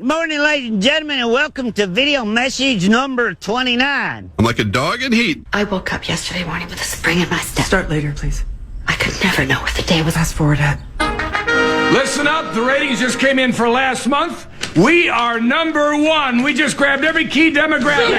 Good morning, ladies and gentlemen, and welcome to video message number 29. I'm like a dog in heat. I woke up yesterday morning with a spring in my step. Start later, please. I could never know what the day was. Fast forward, Ed. Listen up, the ratings just came in for last month. We are number one. We just grabbed every key demographic.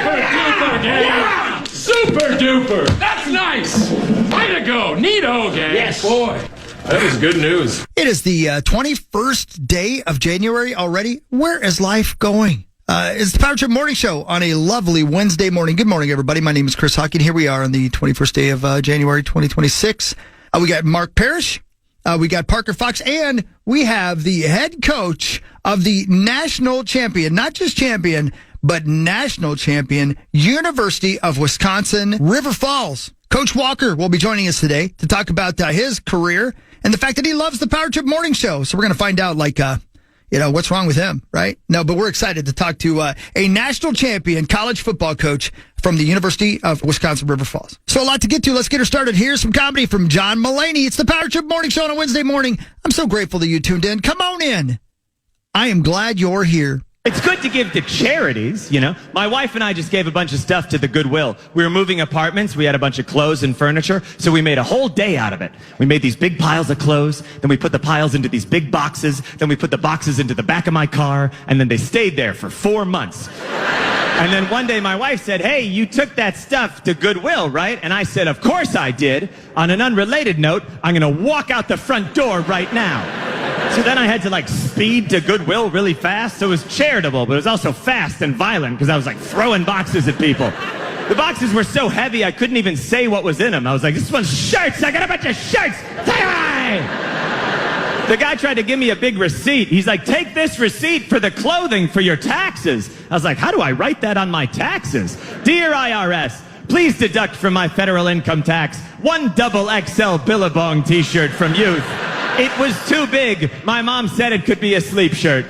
Super duper. That's nice. Way to go. Neato, gang. Yes. Boy, that is good news. It is the 21st day of January already. Where is life going? It's the Power Trip Morning Show on a lovely Wednesday morning. Good morning, everybody. My name is Chris Hawking. Here we are on the 21st day of January 2026. We got Mark Parrish. We got Parker Fox, and we have the head coach of the national champion, not just champion, but national champion, University of Wisconsin, River Falls. Coach Walker will be joining us today to talk about his career and the fact that he loves the Power Trip Morning Show. So we're going to find out, what's wrong with him, right? No, but we're excited to talk to a national champion college football coach from the University of Wisconsin, River Falls. So a lot to get to. Let's get her started. Here's some comedy from John Mulaney. It's the Power Trip Morning Show on a Wednesday morning. I'm so grateful that you tuned in. Come on in. I am glad you're here. It's good to give to charities, you know. My wife and I just gave a bunch of stuff to the Goodwill. We were moving apartments. We had a bunch of clothes and furniture, so we made a whole day out of it. We made these big piles of clothes, then we put the piles into these big boxes, then we put the boxes into the back of my car, and then they stayed there for 4 months. And then one day my wife said, "Hey, you took that stuff to Goodwill, right?" And I said, "Of course I did." On an unrelated note, I'm going to walk out the front door right now. So then I had to speed to Goodwill really fast. So it was charitable, but it was also fast and violent because I was throwing boxes at people. The boxes were so heavy I couldn't even say what was in them. I was like, "This one's shirts. I got a bunch of shirts. The guy tried to give me a big receipt. He's like, "Take this receipt for the clothing for your taxes." I was like, "How do I write that on my taxes?" "Dear IRS, please deduct from my federal income tax 1 XXL Billabong t-shirt from youth. It was too big. My mom said it could be a sleep shirt."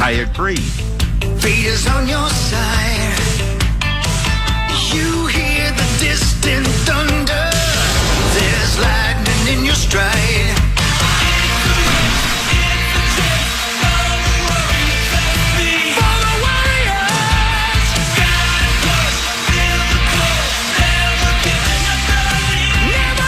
I agree. Fate is on your side. You hear the distant thunder. There's lightning in your stride. For the warriors, never giving up the lead.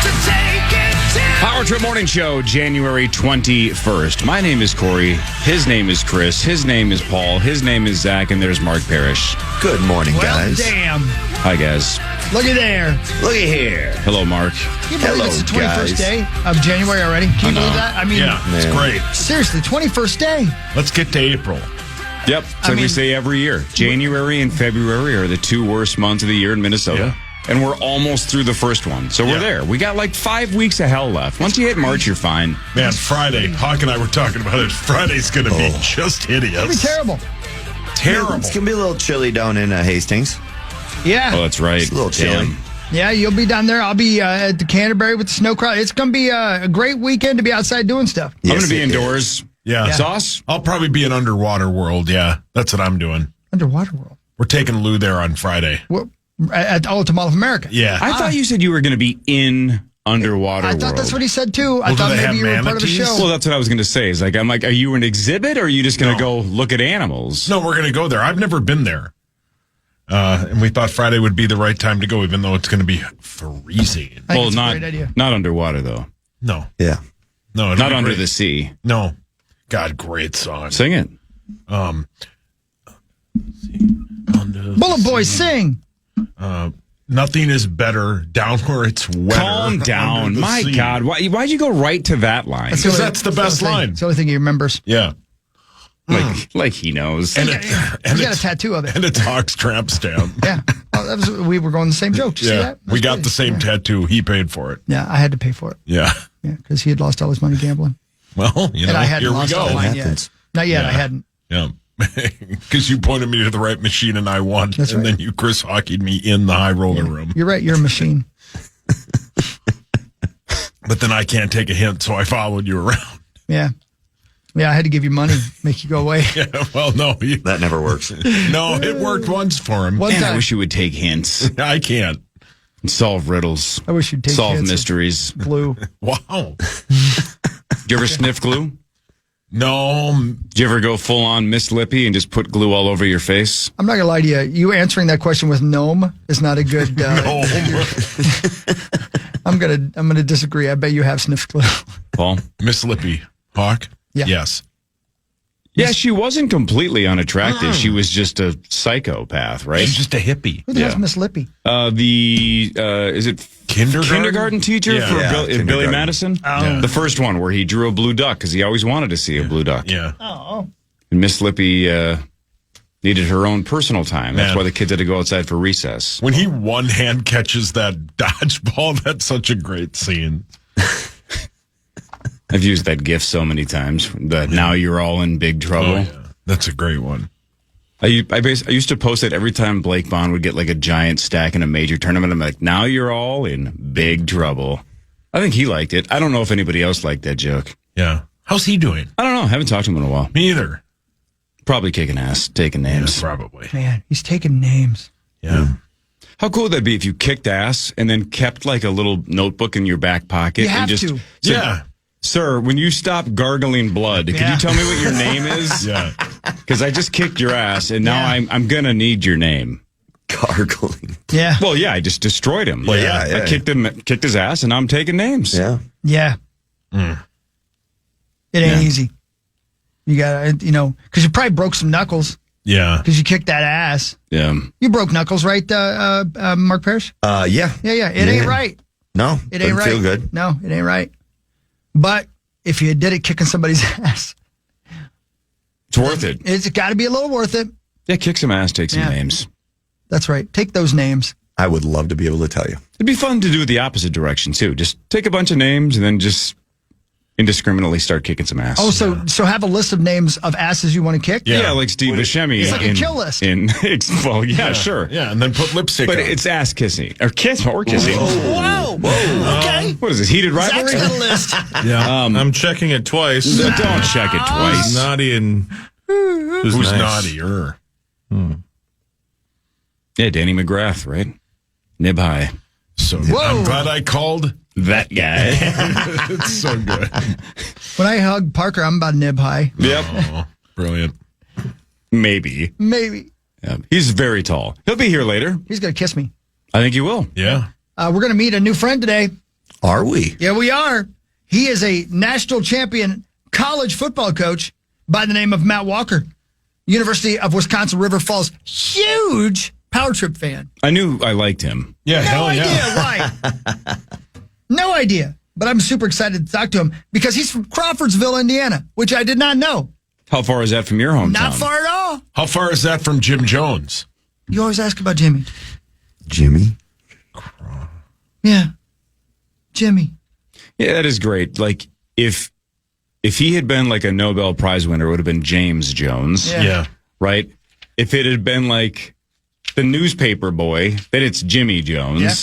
To take it to Power Trip Morning Show, January 21st. My name is Cory. His name is Chris. His name is Paul. His name is Zach. And there's Mark Parrish. Good morning, guys. Damn. Hi, guys. Look at there. Look at here. Hello, Mark. Can you believe Hello, it's the 21st guys. day of January already? Can you believe that? I mean, It's great. seriously, 21st day. Let's get to April. Yep. It's like we say every year. January and February are the 2 worst months of the year in Minnesota. Yeah. And we're almost through the first one. So we're there. We got 5 weeks of hell left. Once you hit March, you're fine. Man, Friday. Hawk and I were talking about it. Friday's going to be just hideous. It'll be terrible. Terrible. It's going to be a little chilly down in Hastings. Yeah. Oh, that's right. It's a little chilly. Damn. Yeah, you'll be down there. I'll be at the Canterbury with the snow crowd. It's going to be a great weekend to be outside doing stuff. I'm going to be Yes, it indoors. Yeah. Sauce? I'll probably be in Underwater World. Yeah, that's what I'm doing. Underwater World. We're taking Lou there on Friday. What, at to Mall of America. Yeah. I thought you said you were going to be in Underwater I thought World. that's what he said, too. I Well, thought do they maybe have you were part of a manatees? show. Well, that's what I was going to say. I'm like, are you an exhibit or are you just going to go look at animals? No, we're going to go there. I've never been there. And we thought Friday would be the right time to go, even though it's going to be freezing. I think it's a great idea. not underwater, though. No. Yeah. No. it'll Not be under great. the sea. No. God, great song. Sing it. Bullet Boys, sing. Nothing is better down where it's wetter. Calm down. under the My sea. God. Why'd you go right to that line? Because that's the best line. It's the only thing he remembers. Yeah. Like he knows. And He's got a tattoo of it. And it's Hawk's tramp stamp. Yeah. Well, we were going the same joke. Did you see that? We got That's the same tattoo. He paid for it. Yeah, I had to pay for it. Yeah. Yeah, because he had lost all his money gambling. Well, And I hadn't here we lost go. all mine yet. Happens. Not yet, Yeah. I hadn't. Yeah. Because you pointed me to the right machine and I won. That's and right. then you Chris hockeyed me in the high roller room. You're right. You're a machine. But then I can't take a hint, so I followed you around. Yeah. Yeah, I had to give you money, make you go away. Yeah, well, no. That never works. No, it worked once for him. One Man, I time. wish you would take hints I can't. and solve riddles. I wish you'd take solve hints of mysteries. Glue. Wow. Did you ever sniff glue? No. Did you ever go full on Miss Lippy and just put glue all over your face? I'm not going to lie to you. You answering that question with gnome is not a good... I'm gonna disagree. I bet you have sniffed glue. Paul? Miss Lippy. Hawk? Yeah. Yes. Yeah, she wasn't completely unattractive. She was just a psychopath, right? She's just a hippie. Who the hell's Miss Lippy? Is it Kindergarten teacher Yeah. for Yeah, Billy kindergarten. Madison? Yeah. The first one where he drew a blue duck because he always wanted to see a blue duck. Yeah. Oh. And Miss Lippy needed her own personal time. That's Man. why the kids had to go outside for recess. When he one hand catches that dodgeball, that's such a great scene. I've used that gif so many times. That now you're all in big trouble. Oh, yeah. That's a great one. I used to post it every time Blake Bond would get like a giant stack in a major tournament. I'm like, now you're all in big trouble. I think he liked it. I don't know if anybody else liked that joke. Yeah. How's he doing? I don't know. I haven't talked to him in a while. Me either. Probably kicking ass, taking names. Yeah, probably. Man, he's taking names. Yeah. How cool would that be if you kicked ass and then kept like a little notebook in your back pocket You have and just to. said, Yeah. Sir, when you stop gargling blood, could Yeah. you tell me what your name is? Yeah. Because I just kicked your ass, and now Yeah. I'm gonna need your name. Gargling. Yeah. Well, yeah, I just destroyed him. Well, yeah. I kicked his ass, and I'm taking names. Yeah. Yeah. It ain't easy. You got to, because you probably broke some knuckles Yeah. because you kicked that ass. Yeah. You broke knuckles, right, Mark Parrish? Yeah. Yeah. It ain't right. No. It doesn't ain't right. feel good. No, it ain't right. But if you did it kicking somebody's ass, It's worth it. it's got to be a little worth it. Yeah, kick some ass, take some Yeah. names. That's right. Take those names. I would love to be able to tell you. It'd be fun to do it the opposite direction, too. Just take a bunch of names and then just indiscriminately start kicking some ass. Oh, so have a list of names of asses you want to kick? Yeah, like Steve Buscemi. It's like a kill list. Well, yeah, sure. Yeah, and then put lipstick But on. it's ass kissing. Or kissing. Whoa. Okay. What is this, heated rivalry? Zach's got a list. Yeah. I'm checking it twice. Don't check it twice. Naughty and who's nice. naughtier? Yeah, Danny McGrath, right? Nib high. So Whoa. I'm glad I called. That guy. It's so good. When I hug Parker, I'm about nib high. Yep. Oh, brilliant. Maybe. Maybe. Yeah. He's very tall. He'll be here later. He's going to kiss me. I think he will. Yeah. We're going to meet a new friend today. Are we? Yeah, we are. He is a national champion college football coach by the name of Matt Walker. University of Wisconsin River Falls. Huge Power Trip fan. I knew I liked him. Yeah, No hell idea yeah. why. No idea. But I'm super excited to talk to him because he's from Crawfordsville, Indiana, which I did not know. How far is that from your hometown? Not far at all. How far is that from Jim Jones? You always ask about Jimmy. Jimmy? Yeah. Jimmy. Yeah, that is great. Like, if he had been like a Nobel Prize winner, it would have been James Jones. Yeah. Right? If it had been like the newspaper boy, then it's Jimmy Jones. Yeah.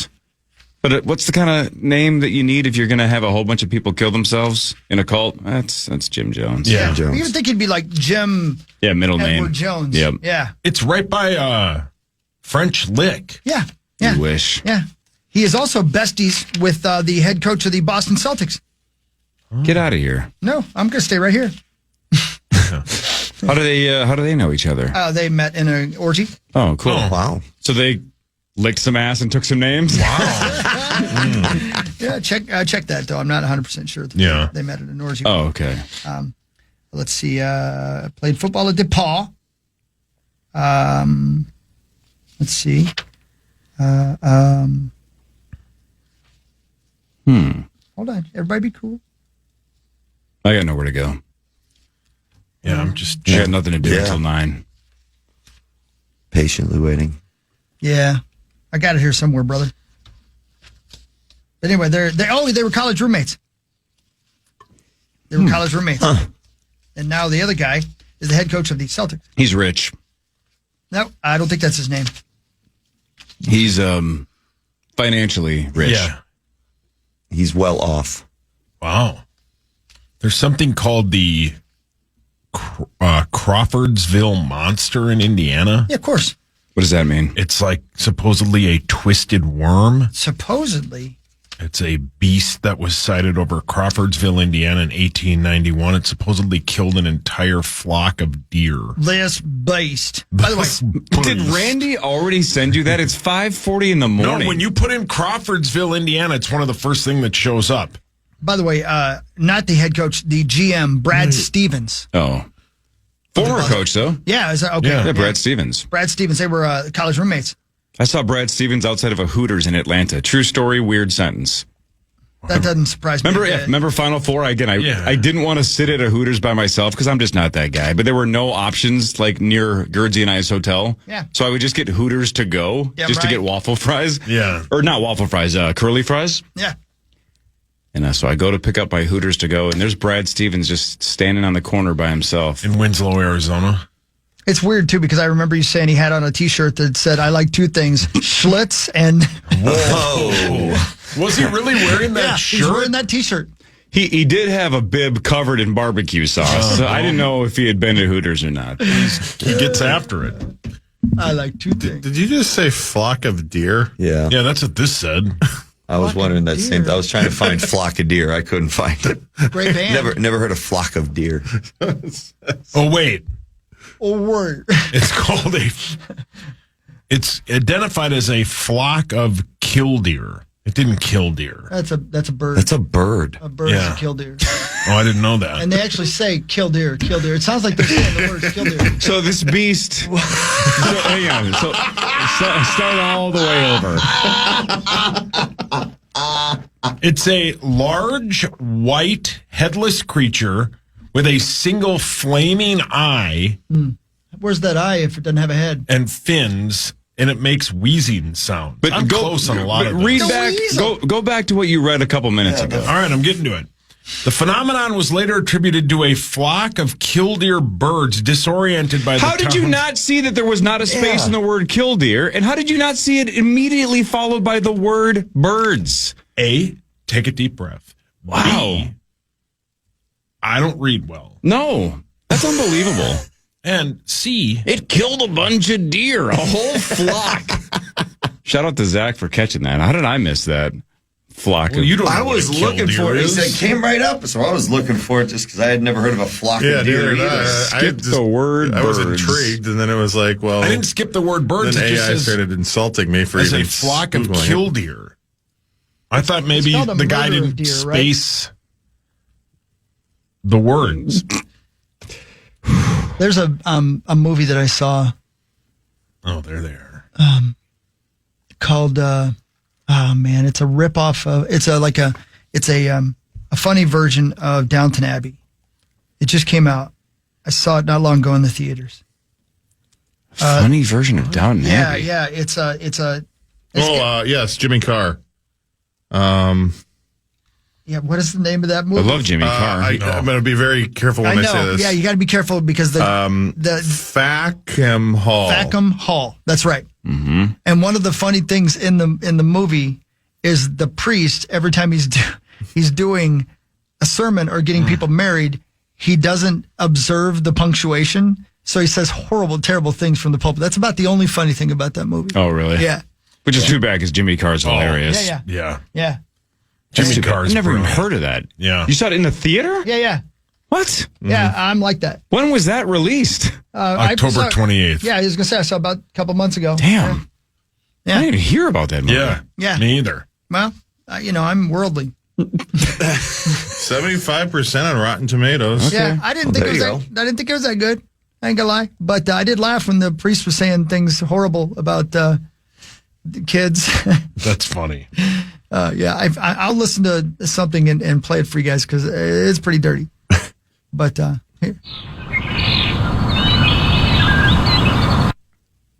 But what's the kind of name that you need if you're going to have a whole bunch of people kill themselves in a cult? That's Jim Jones. Yeah. Jones. You would think he'd be like Jim Yeah, middle Edward name. Jones. Yep. Yeah. It's right by French Lick. Yeah. Yeah. You wish. Yeah. He is also besties with the head coach of the Boston Celtics. Get out of here. No, I'm going to stay right here. How do they know each other? They met in an orgy. Oh, cool. Wow. So they licked some ass and took some names? Yeah, check that, though. I'm not 100% sure. Yeah. They met at an orgy. Oh, okay. Let's see. Played football at DePaul. Let's see. Hold on. Everybody be cool. I got nowhere to go. Yeah, I'm just. I got nothing to do Yeah. until 9. Patiently waiting. Yeah. I got it here somewhere, brother. But anyway, they were college roommates. They were college roommates. And now the other guy is the head coach of the Celtics. He's rich. No, I don't think that's his name. He's financially rich. Yeah. He's well off. Wow. There's something called the Crawfordsville Monster in Indiana. Yeah, of course. What does that mean? It's like supposedly a twisted worm. Supposedly. It's a beast that was sighted over Crawfordsville, Indiana in 1891. It supposedly killed an entire flock of deer. This beast. By the way, Did Randy already send you that? It's 5:40 in the morning. No, when you put in Crawfordsville, Indiana, it's one of the first things that shows up. not the head coach, the GM, Brad Stevens. Oh. Former coach, though. Yeah, is that okay? Yeah, Brad Stevens. Brad Stevens. They were college roommates. I saw Brad Stevens outside of a Hooters in Atlanta. True story, weird sentence. That doesn't surprise me. Remember Final Four? I didn't want to sit at a Hooters by myself because I'm just not that guy. But there were no options like near Gerdzie and I's hotel. Yeah. So I would just get Hooters to go to get waffle fries. Yeah. Or not waffle fries, curly fries. Yeah. And so I go to pick up my Hooters to go, and there's Brad Stevens just standing on the corner by himself. In Winslow, Arizona. It's weird, too, because I remember you saying he had on a T-shirt that said, I like two things, Schlitz and... Whoa. Was he really wearing that shirt? He's wearing that T-shirt. He did have a bib covered in barbecue sauce, so I didn't know if he had been to Hooters or not. He gets after it. I like two things. Did you just say flock of deer? Yeah. Yeah, that's what this said. I was wondering that same thing. I was trying to find flock of deer. I couldn't find it. Great band. Never heard of flock of deer. Oh, wait. Oh, word. It's called it's identified as a flock of killdeer. It didn't kill deer. That's a bird. That's a bird. A bird is a killdeer. Oh, I didn't know that. And they actually say killdeer, killdeer. It sounds like they're saying the word killdeer. So this beast... hang on. So start all the way over. It's a large, white, headless creature with a single flaming eye. Where's that eye if it doesn't have a head? And fins, and it makes wheezing sound. But I'm close on a lot of read this. back. Go back to what you read a couple minutes ago. All right, I'm getting to it. The phenomenon was later attributed to a flock of killdeer birds disoriented by the How did you not see that there was not a space in the word killdeer? And how did you not see it immediately followed by the word birds? A, take a deep breath. Wow. B, I don't read well. No, that's unbelievable. And C, it killed a bunch of deer, a whole flock. Shout out to Zach for catching that. How did I miss that? Flock. Well, you don't know I was looking for it. He said, came right up. So I was looking for it just because I had never heard of a flock of deer either. Skipped the word I was birds. intrigued, and then it was like, well... I didn't skip the word birds. Then It just AI says, started insulting me for as even a flock of Googling it. killdeer. I thought maybe spelled a the guy murder of didn't deer, right? space the words. There's a movie that I saw Oh, they're there. called it's a ripoff of it's a funny version of Downton Abbey. It just came out. I saw it not long ago in the theaters. Funny version of Downton Abbey. Yeah. It's Yes, Jimmy Carr. what is the name of that movie? I love Jimmy Carr. I'm going to be very careful when I say this. Yeah, you got to be careful because the Fackham Hall. Fackham Hall. That's right. Mm-hmm. And one of the funny things in the movie is the priest. Every time he's doing a sermon or getting people married, he doesn't observe the punctuation, so he says horrible, terrible things from the pulpit. That's about the only funny thing about that movie. Oh, really? Yeah. Which is too bad because Jimmy Carr's hilarious. Yeah. Jimmy Carr's I've never even brilliant. heard of that. Yeah. You saw it in the theater? Yeah. What? Yeah, I'm like that. When was that released? October 28th. Yeah, I was going to say, I saw about a couple months ago. Damn. Yeah. I didn't even hear about that movie. Yeah. Me either. Well, I'm worldly. 75% on Rotten Tomatoes. Yeah, I didn't think it was that good. I ain't gonna lie, but I did laugh when the priest was saying things horrible about the kids. That's funny. I'll listen to something and play it for you guys because it's pretty dirty. But here,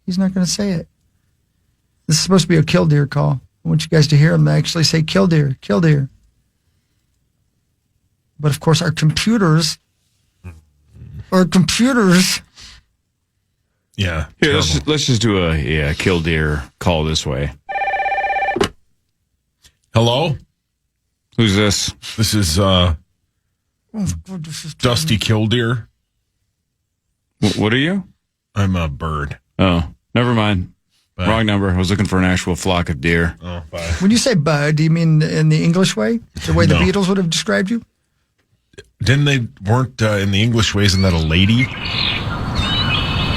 he's not gonna say it. This is supposed to be a killdeer call. I want you guys to hear him actually say killdeer, killdeer. But of course, our computers Or computers. Yeah. Here, let's just do a killdeer call this way. Hello? Who's this? This is Dusty Killdeer. What are you? I'm a bird. Oh, never mind. Bye. Wrong number. I was looking for an actual flock of deer. Oh, bye. When you say bird, do you mean in the English way? The way the Beatles would have described you? Weren't in the English way, isn't that a lady?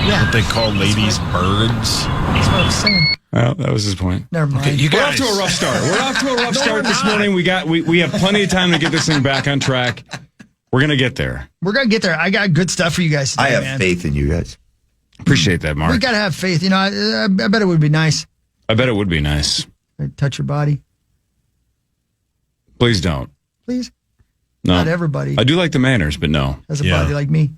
Yeah. What they call ladies birds? That's what I was saying. Well, that was his point. Never mind. Okay, We're off to a rough start. We're off to a rough start this morning. We have plenty of time to get this thing back on track. We're going to get there. We're going to get there. I got good stuff for you guys today, I have man. faith in you guys. Appreciate that, Mark. We got to have faith. You know, I bet it would be nice. I bet it would be nice. I'd touch your body. Please don't. Please. No. Not everybody I do like the manners, but no. has a body like me.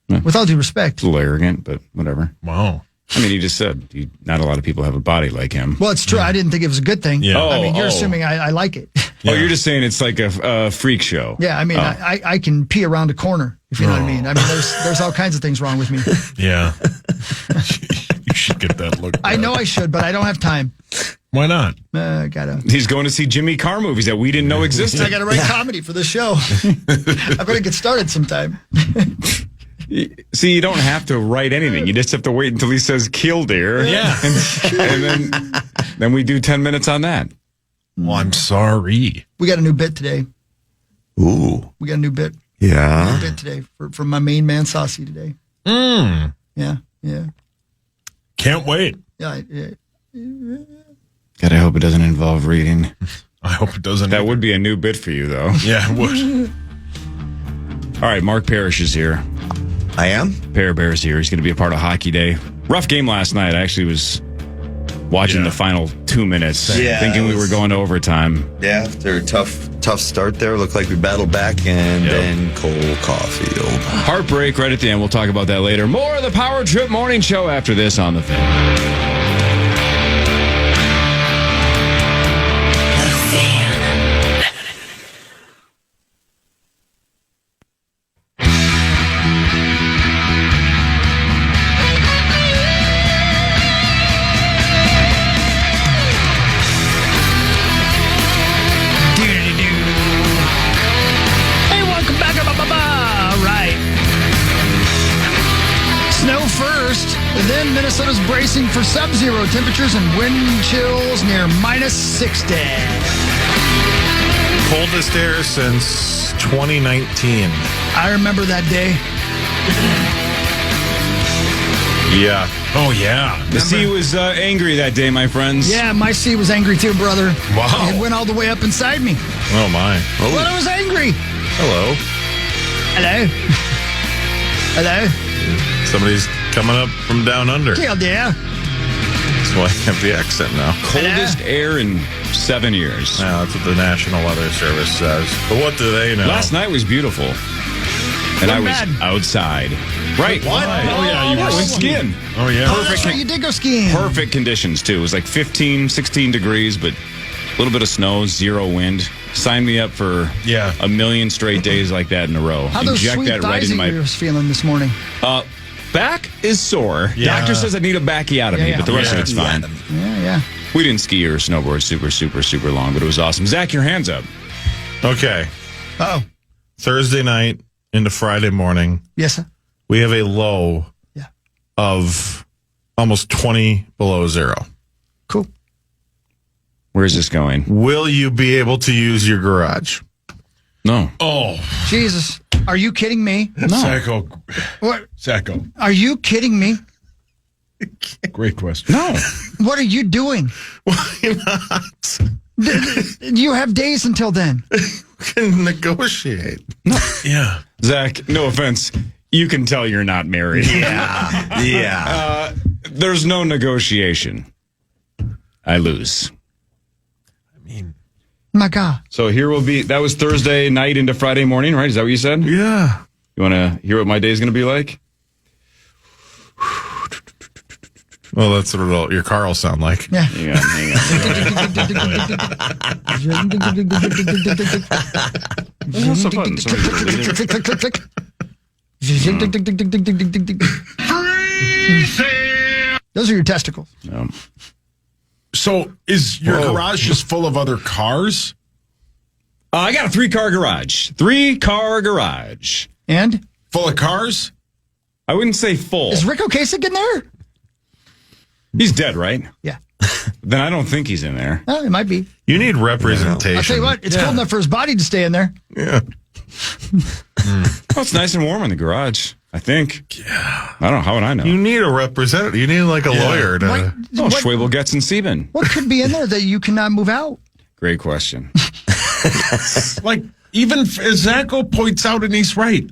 Yeah. With all due respect. It's a little arrogant, but whatever. Wow. I mean, you just said not a lot of people have a body like him. Well, it's true. I didn't think it was a good thing. Yeah. I mean, you're assuming I like it. Oh, you're just saying it's like a freak show. Yeah, I mean, I can pee around a corner, if you know what I mean. I mean, there's all kinds of things wrong with me. Yeah. You should get that looked I at. know I should, but I don't have time. Why not? Gotta. He's going to see Jimmy Carr movies that we didn't know existed. I gotta write comedy for this show. I better get started sometime. See, you don't have to write anything. You just have to wait until he says killdeer. Yeah. And then we do 10 minutes on that. Well, I'm sorry. We got a new bit today. Ooh. We got a new bit. Yeah. New bit today from my main man, Saucy, today. Mm. Yeah, yeah. Can't wait. Yeah. God, I hope it doesn't involve reading. I hope it doesn't. That would be a new bit for you, though. Yeah, it would. All right, Mark Parrish is here. I am? Pear Bear's here. He's going to be a part of Hockey Day. Rough game last night. I actually was watching the final 2 minutes, thinking we were going to overtime. Yeah, after a tough start there. Looked like we battled back, and then Cole Caulfield. Heartbreak right at the end. We'll talk about that later. More of the Power Trip Morning Show after this on the Fan. Hey, welcome back. All right. Snow first, and then Minnesota's bracing for sub-zero temperatures and wind chills near minus 60. Coldest air since 2019. I remember that day. Yeah. Oh, yeah. The sea was angry that day, my friends. Yeah, my sea was angry too, brother. Wow. It went all the way up inside me. Oh, my. Well, I was angry. Hello. Hello. Hello. Somebody's coming up from down under. Kill dear. That's why I have the accent now. Coldest air in 7 years. Yeah, that's what the National Weather Service says. But what do they know? Last night was beautiful. And I was bad. outside. Right. What? Oh, yeah. You I were went skiing. Oh, yeah. Oh, that's right. You did go skiing. Perfect conditions, too. It was like 15, 16 degrees, but a little bit of snow, zero wind. Sign me up for a million straight days like that in a row. How those Inject sweet that right thighs into that you my was feeling this morning? back is sore. Yeah. Doctor says I need a backiotomy, but the rest of it's fine. Yeah. We didn't ski or snowboard super long, but it was awesome. Zach, your hands up. Okay. Oh. Thursday night into Friday morning, Yes, sir. we have a low Yeah. of almost 20 below zero. Cool. Where's this going? Will you be able to use your garage? No. Oh, Jesus. Are you kidding me? Sacco. What? Sacco. Are you kidding me? Great question. No. What are you doing? Why not? You have days until then. Can negotiate. Yeah. Zach, no offense. You can tell you're not married. Yeah. There's no negotiation. I lose. My God. So here will be, that was Thursday night into Friday morning, right? Is that what you said? Yeah. You want to hear what my day is going to be like? Well, that's what your car will sound like. Yeah. Hang on. Click, click, click. Those are your testicles. So is your garage just full of other cars? I got a 3-car garage. 3-car garage. And? Full of cars? I wouldn't say full. Is Rick Ocasek in there? He's dead, right? Yeah. Then I don't think he's in there. Oh, it might be. You need representation. I'll tell you what, it's cold enough for his body to stay in there. Yeah. Well, it's nice and warm in the garage, I think. Yeah. I don't know. How would I know? You need a representative. You need like a lawyer to. Schwabel, Getz, and Sieben. What could be in there that you cannot move out? Great question. Like, even as Zacho points out, and he's right,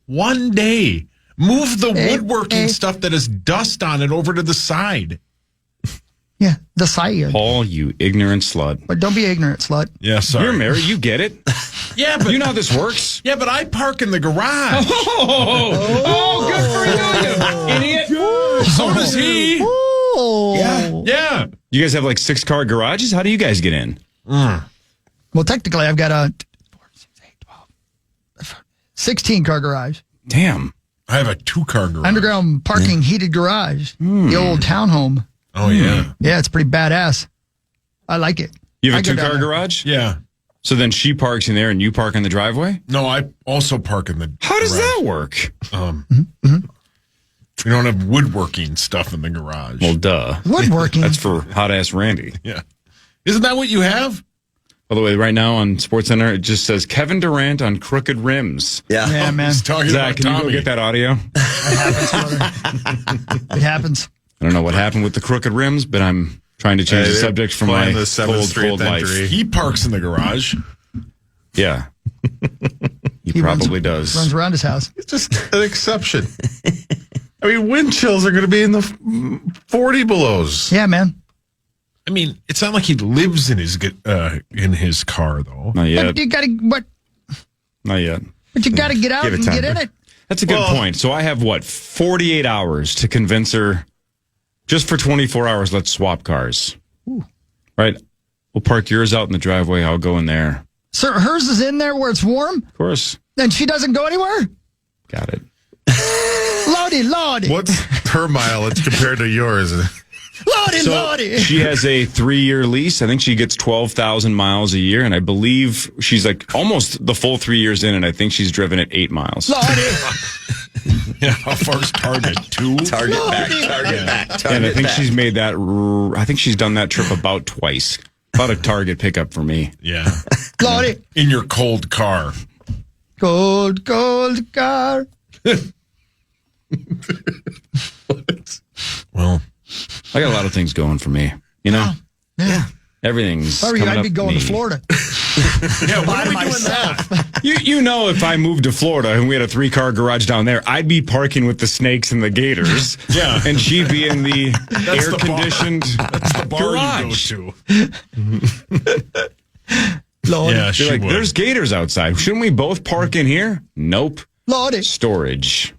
one day, move the woodworking stuff that has dust on it over to the side. Yeah, the side. Paul, you ignorant slut. But don't be ignorant, slut. Yeah, sorry. You're married. You get it. Yeah, but you know how this works. Yeah, but I park in the garage. Oh, good for you, idiot. So does he. Yeah. You guys have like 6-car garages? How do you guys get in? Well, technically, I've got a 16-car garage. Damn. I have a 2-car garage. Underground parking, heated garage. The old townhome. Oh, yeah. Yeah, it's pretty badass. I like it. You have a 2-car garage? Yeah. So then she parks in there and you park in the driveway? No, I also park in the How does that work? We don't have woodworking stuff in the garage. Well, duh. Woodworking? That's for hot-ass Randy. Yeah. Isn't that what you have? By the way, right now on SportsCenter, it just says Kevin Durant on crooked rims. Yeah, man. He's talking Zach, about can you Tommy. go get that audio? It happens. I don't know what happened with the crooked rims, but I'm trying to change the subject from my the 7th cold life. He parks in the garage. Yeah. He probably does. Runs around his house. It's just an exception. I mean, wind chills are going to be in the 40 belows. Yeah, man. I mean, it's not like he lives in his car, though. Not yet. But you gotta Not yet. But you gotta get out Give it and time. get in it. That's a good point. So I have, 48 hours to convince her, just for 24 hours, let's swap cars. Ooh. Right? We'll park yours out in the driveway. I'll go in there. So hers is in there where it's warm? Of course. And she doesn't go anywhere? Got it. Lordy. What's her mileage compared to yours? Lordy. She has a 3-year lease. I think she gets 12,000 miles a year, and I believe she's like almost the full 3 years in, and I think she's driven it 8 miles. Lordy. Yeah, how far's Target? 2? Target back. And I think she's made that. I think she's done that trip about twice. About a Target pickup for me. Yeah. Lordy. In your cold car. Cold car. Well, I got a lot of things going for me. You know? Yeah. Everything's Sorry, coming I'd up be going me. to Florida. yeah, By what are we myself. doing now? You know, if I moved to Florida and we had a 3-car garage down there, I'd be parking with the snakes and the gators. Yeah. And she'd be in the That's the bar. air-conditioned That's the bar garage. you go to. Lordy. Yeah, she You're like, would. there's gators outside. Shouldn't we both park in here? Nope. Lordy. Storage.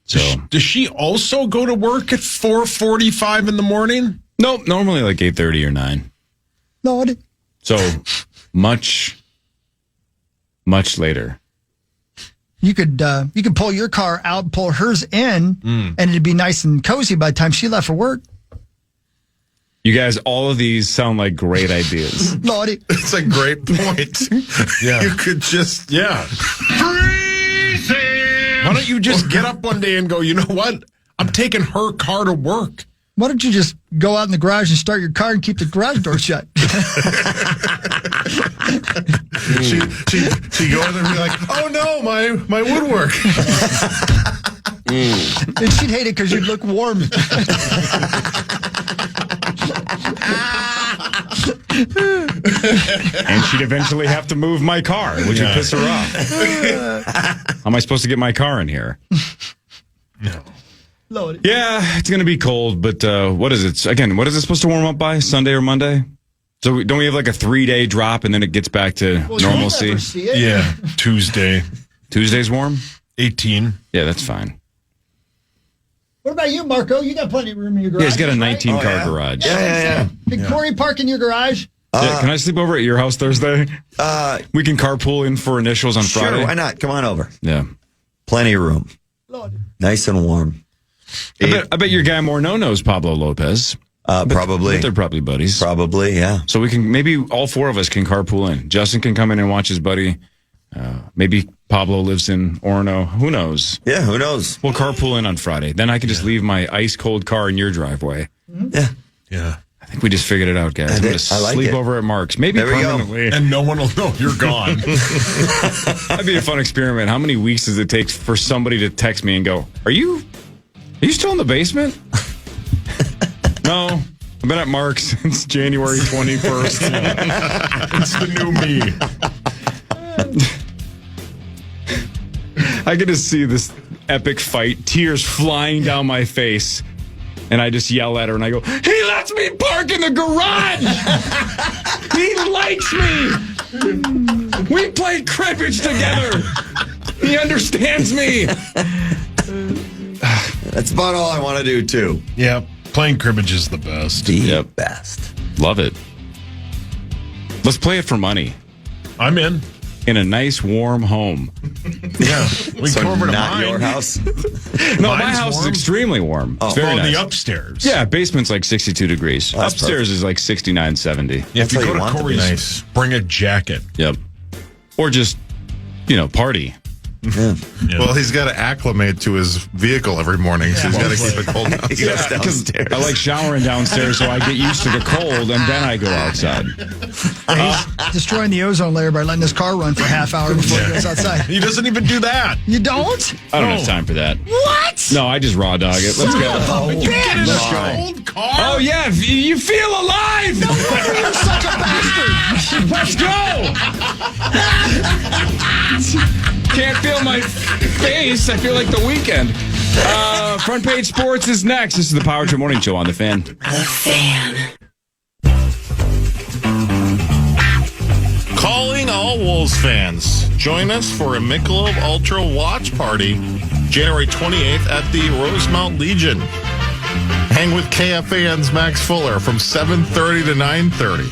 So Does she also go to work at 4:45 in the morning? nope. Normally like 8:30 or 9. Lordy. So much later. You could pull your car out, pull hers in, and it'd be nice and cozy by the time she left for work. You guys, all of these sound like great ideas. Lordy. It's a great point. Yeah. You could just. Yeah. Why don't you just get up one day and go, you know what? I'm taking her car to work. Why don't you just go out in the garage and start your car and keep the garage door shut? She go in there and be like, oh no, my woodwork. And she'd hate it because you'd look warm. And she'd eventually have to move my car, which would piss her off. How am I supposed to get my car in here? No. Lordy. Yeah, it's going to be cold, but what is it? Again, what is it supposed to warm up by? Sunday or Monday? So don't we have like a 3-day drop and then it gets back to normalcy? You'll never see it. Yeah, Tuesday. Tuesday's warm? 18. Yeah, that's fine. What about you, Marco? You got plenty of room in your garage. Yeah, he's got a right? 19-car garage. Yeah. Did Cory park in your garage? Yeah, can I sleep over at your house Thursday? We can carpool in for initials on Friday. Sure, why not? Come on over. Yeah. Plenty of room. Nice and warm. I bet your guy more knows Pablo Lopez. Probably. But they're probably buddies. Probably, yeah. So we can, maybe all four of us can carpool in. Justin can come in and watch his buddy. Maybe Pablo lives in Orono. Who knows? Yeah, who knows? We'll carpool in on Friday. Then I can just leave my ice cold car in your driveway. Yeah. Yeah. I think we just figured it out, guys. I'm going to sleep over at Mark's. Maybe permanently. And no one will know you're gone. That'd be a fun experiment. How many weeks does it take for somebody to text me and go, Are you still in the basement? No. I've been at Mark's since January 21st. It's the new me. I get to see this epic fight, tears flying down my face. And I just yell at her and I go, He lets me park in the garage! He likes me! We played cribbage together! He understands me! That's about all I want to do, too. Yeah. Playing cribbage is the best. The best. Love it. Let's play it for money. I'm in. In a nice, warm home. Yeah. We So go over to not mine. your house? No, my Mine's house is warm. extremely warm. It's very nice. The upstairs. Yeah, basement's like 62 degrees. that's Upstairs is like 69, 70. Yeah, if That's you how go you to want it to be. Cory's, Nice. bring a jacket. Yep. Or just, party. Yeah. Well, he's got to acclimate to his vehicle every morning, so he's got to keep it cold down. He goes downstairs. I like showering downstairs so I get used to the cold and then I go outside. He's destroying the ozone layer by letting his car run for a half hour before he goes outside. He doesn't even do that. You don't? I don't have time for that. What? No, I just raw dog it. Let's go. You get in Let's an go. old car. Oh, yeah. You feel alive. No wonder you're such a bastard. Let's go. Can't feel my face. I feel like the weekend. Front page sports is next. This is the Power Trip Morning Show on the Fan. The Fan. Calling all Wolves fans. Join us for a Michelob Ultra watch party January 28th at the Rosemount Legion. Hang with KFAN's Max Fuller from 7:30 to 9:30.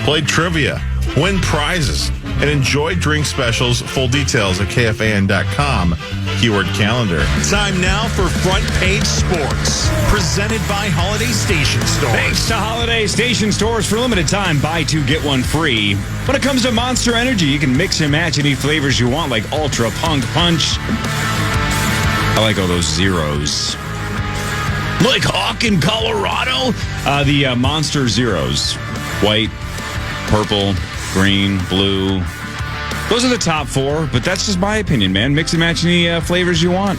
Play trivia, win prizes, and enjoy drink specials. Full details at KFAN.com. Keyword calendar. Time now for Front Page Sports, presented by Holiday Station Stores. Thanks to Holiday Station Stores. For a limited time, buy two, get one free. When it comes to Monster Energy, you can mix and match any flavors you want, like Ultra, Punk, Punch. I like all those zeros. Like Hawk in Colorado. The Monster Zeros. White, purple, green, blue. Those are the top four, but that's just my opinion, man. Mix and match any flavors you want.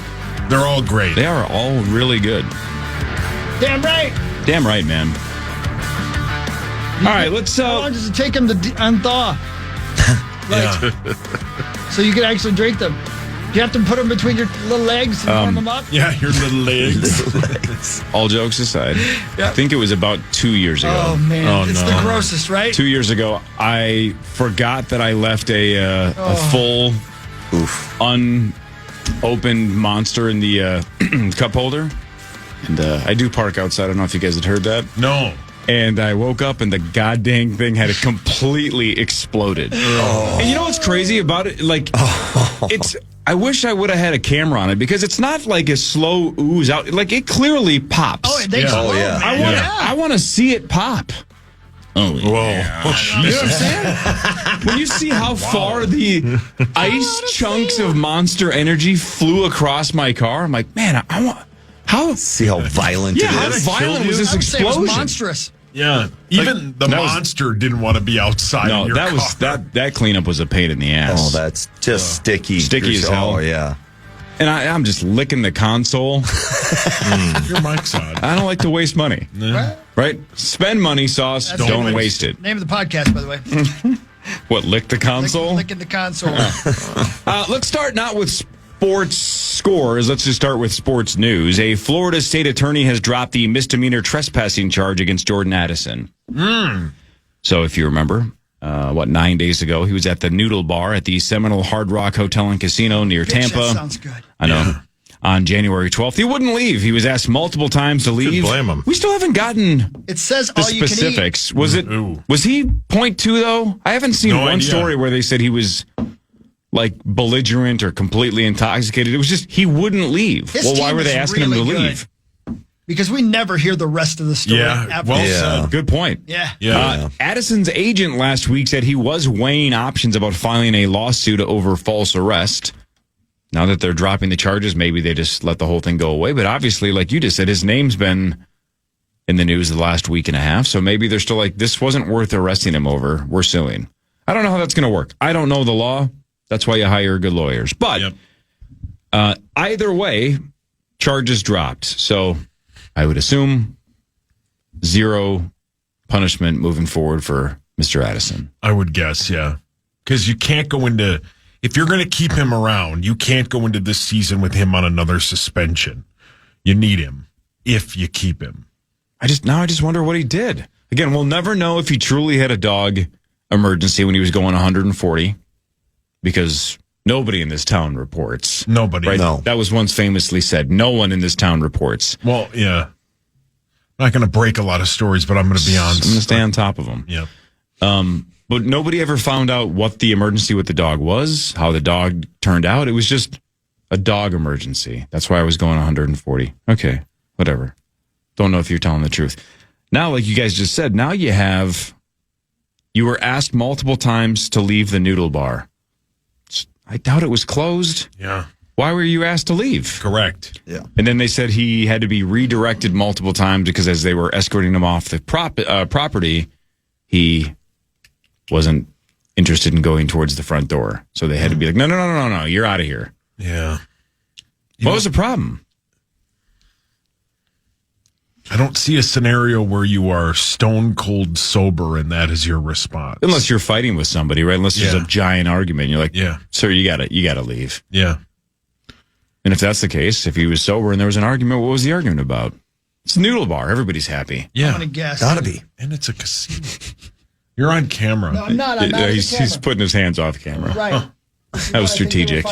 They're all great. They are all really good. Damn right. Damn right, man. All right, let's... How long does it take them to unthaw? So you can actually drink them. You have to put them between your little legs and warm them up? Yeah, your little legs. all jokes aside, I think it was about 2 years ago. Oh, man. It's the grossest, right? 2 years ago, I forgot that I left a full, unopened Monster in the cup holder. And I do park outside. I don't know if you guys had heard that. No. And I woke up and the goddamn thing had completely exploded. And you know what's crazy about it? Like, it's... I wish I would have had a camera on it because it's not like a slow ooze out. Like, it clearly pops. Oh, they explode. yeah. I want to see it pop. Oh, Whoa. you know what I'm saying? When you see how far the ice chunks of Monster Energy flew across my car, I'm like, man, I want... How? See how violent it How is? violent was this I would say it explosion? was monstrous. Yeah. Even the that was- monster didn't want to be outside No, in your that car. was that cleanup was a pain in the ass. Oh, that's just sticky. Sticky as hell. Oh, yeah. And I'm just licking the console. Your mic's on. I don't like to waste money. Right? Spend money, Sauce. That's Don't the waste it. Name of the podcast, by the way. What, lick the console? Licking the console. Let's start not with sports scores. Let's just start with sports news. A Florida state attorney has dropped the misdemeanor trespassing charge against Jordan Addison. So if you remember, 9 days ago, he was at the Noodle Bar at the Seminole Hard Rock Hotel and Casino near Tampa. That sounds good. I know. Yeah. On January 12th. He wouldn't leave. He was asked multiple times to leave. Couldn't blame him. We still haven't gotten It says the all you can eat. specifics. Was he .2 though? I haven't seen No one idea. story where they said he was like belligerent or completely intoxicated. It was just he wouldn't leave. His Well, why team were they is asking really him to good. leave? Because we never hear the rest of the story. After. Well said. Good point. Yeah. Addison's agent last week said he was weighing options about filing a lawsuit over false arrest. Now that they're dropping the charges, maybe they just let the whole thing go away. But obviously, like you just said, his name's been in the news the last week and a half. So maybe they're still like, this wasn't worth arresting him over. We're suing. I don't know how that's going to work. I don't know the law. That's why you hire good lawyers. But either way, charges dropped. So I would assume zero punishment moving forward for Mr. Addison. I would guess, yeah. Because you can't go into, if you're going to keep him around, you can't go into this season with him on another suspension. You need him if you keep him. I just wonder what he did. Again, we'll never know if he truly had a dog emergency when he was going 140 because nobody in this town reports. Nobody. Right? No. That was once famously said. No one in this town reports. Well, yeah. I'm not going to break a lot of stories, but I'm going to be honest. I'm going to stay on top of them. Yeah. But nobody ever found out what the emergency with the dog was, how the dog turned out. It was just a dog emergency. That's why I was going 140. Okay, whatever. Don't know if you're telling the truth. Now, like you guys just said, now you were asked multiple times to leave the noodle bar. I doubt it was closed. Yeah. Why were you asked to leave? Correct. Yeah. And then they said he had to be redirected multiple times because as they were escorting him off the property, he wasn't interested in going towards the front door. So they had to be like, no, you're out of here. Yeah. What was the problem? I don't see a scenario where you are stone cold sober and that is your response. Unless you're fighting with somebody, right? Unless there's a giant argument. You're like, sir, you gotta leave. Yeah. And if that's the case, if he was sober and there was an argument, what was the argument about? It's a noodle bar. Everybody's happy. Yeah. I'm going to guess. Gotta be. And it's a casino. You're on camera. No, I'm not. I'm not He's putting his hands off camera. Right. That was strategic.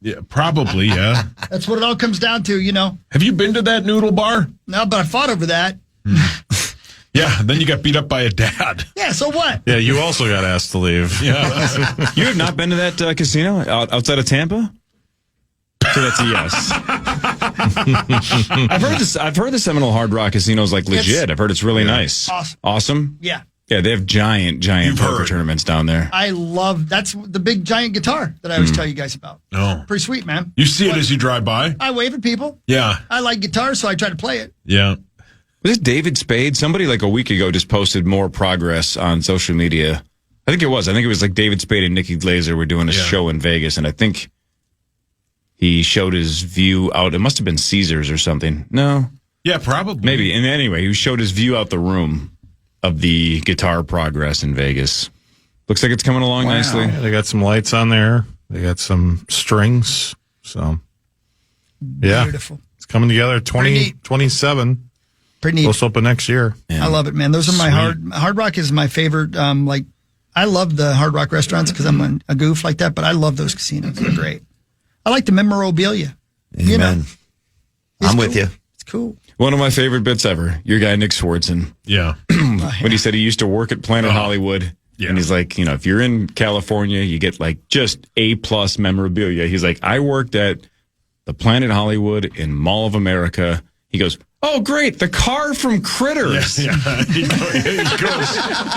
Yeah, probably, yeah. That's what it all comes down to, you know. Have you been to that noodle bar? No, but I fought over that. Yeah, then you got beat up by a dad. Yeah, so what? Yeah, you also got asked to leave. Yeah. You have not been to that casino outside of Tampa? So that's a yes. I've heard the Seminole Hard Rock Casino is like legit. I've heard it's really nice. Awesome? Yeah. Yeah, they have giant poker tournaments down there. I love, that's the big giant guitar that I always tell you guys about. Oh. Pretty sweet, man. You see it as you drive by? I wave at people. Yeah. I like guitars, so I try to play it. Yeah. Was it David Spade? Somebody like a week ago just posted more progress on social media. I think it was like David Spade and Nikki Glazer were doing a show in Vegas, and I think he showed his view out. It must have been Caesars or something. No. Yeah, probably. Maybe. And anyway, he showed his view out the room of the guitar progress in Vegas. Looks like it's coming along nicely. Yeah, they got some lights on there. They got some strings. So, yeah. Beautiful. It's coming together. 2027. Pretty neat. Supposed to open next year. I love it, man. Those are my Hard Rock is my favorite. I love the Hard Rock restaurants because I'm a goof like that, but I love those casinos. They're great. I like the memorabilia. Amen. You know, I'm with you. It's cool. One of my favorite bits ever. Your guy, Nick Swartzen. Yeah. When he said he used to work at Planet Hollywood. Yeah. And he's like, if you're in California, you get like just A+ memorabilia. He's like, I worked at the Planet Hollywood in Mall of America. He goes, oh, great, the car from Critters. Yeah. He goes,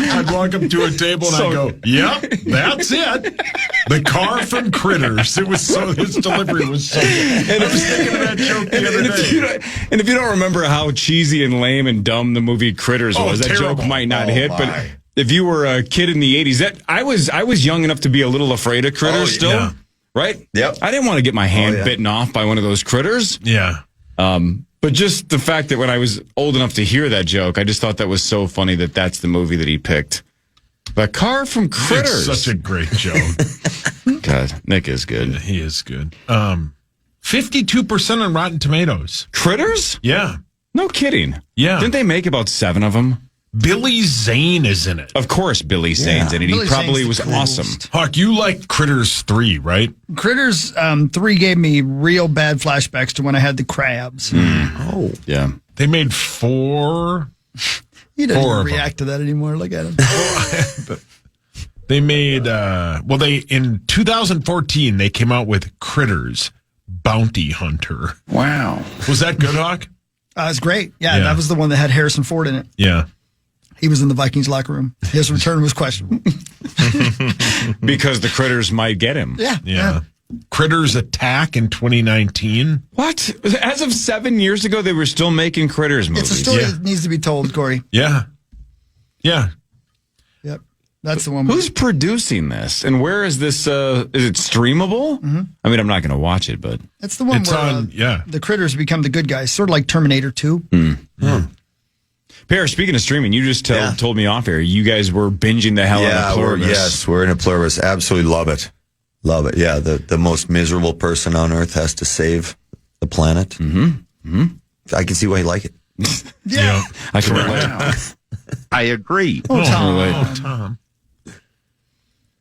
I'd walk up to a table and I'd go, yep, that's it. The car from Critters. It was his delivery was so good. I was thinking of that joke the other day. And if you don't remember how cheesy and lame and dumb the movie Critters was, that terrible. joke might not hit, but if you were a kid in the 80s, I was young enough to be a little afraid of critters still, yeah. right? Yep. I didn't want to get my hand bitten off by one of those critters. Yeah. But just the fact that when I was old enough to hear that joke, I just thought that was so funny that that's the movie that he picked. The car from Critters. It's such a great joke. God, Nick is good. Yeah, he is good. 52% on Rotten Tomatoes. Critters? Yeah. No kidding. Yeah. Didn't they make about 7 of them? Billy Zane is in it. Of course, Billy Zane's in it. Billy He probably Zane's was the coolest. awesome. Hawk, you like Critters 3, right? Critters 3 gave me real bad flashbacks to when I had the crabs. Oh. Yeah. They made 4. He doesn't 4 even of react to that anymore. Look at him. They made, in 2014, they came out with Critters Bounty Hunter. Wow. Was that good, Hawk? It's great. Yeah, that was the one that had Harrison Ford in it. Yeah. He was in the Vikings locker room. His return was questionable. Because the Critters might get him. Yeah. Critters Attack in 2019. What? As of 7 years ago, they were still making Critters movies. It's a story that needs to be told, Corey. Yeah. Yep. That's the one. Who's producing this? And where is this? Is it streamable? Mm-hmm. I mean, I'm not going to watch it, but That's the one where the critters become the good guys, sort of like Terminator 2. Pear, speaking of streaming, you just told me off air you guys were binging the hell out of Pluribus. We're in a Pluribus. Absolutely love it. Love it. Yeah, the most miserable person on earth has to save the planet. Mm-hmm. I can see why you like it. Yeah. I can relate. I agree. Tom.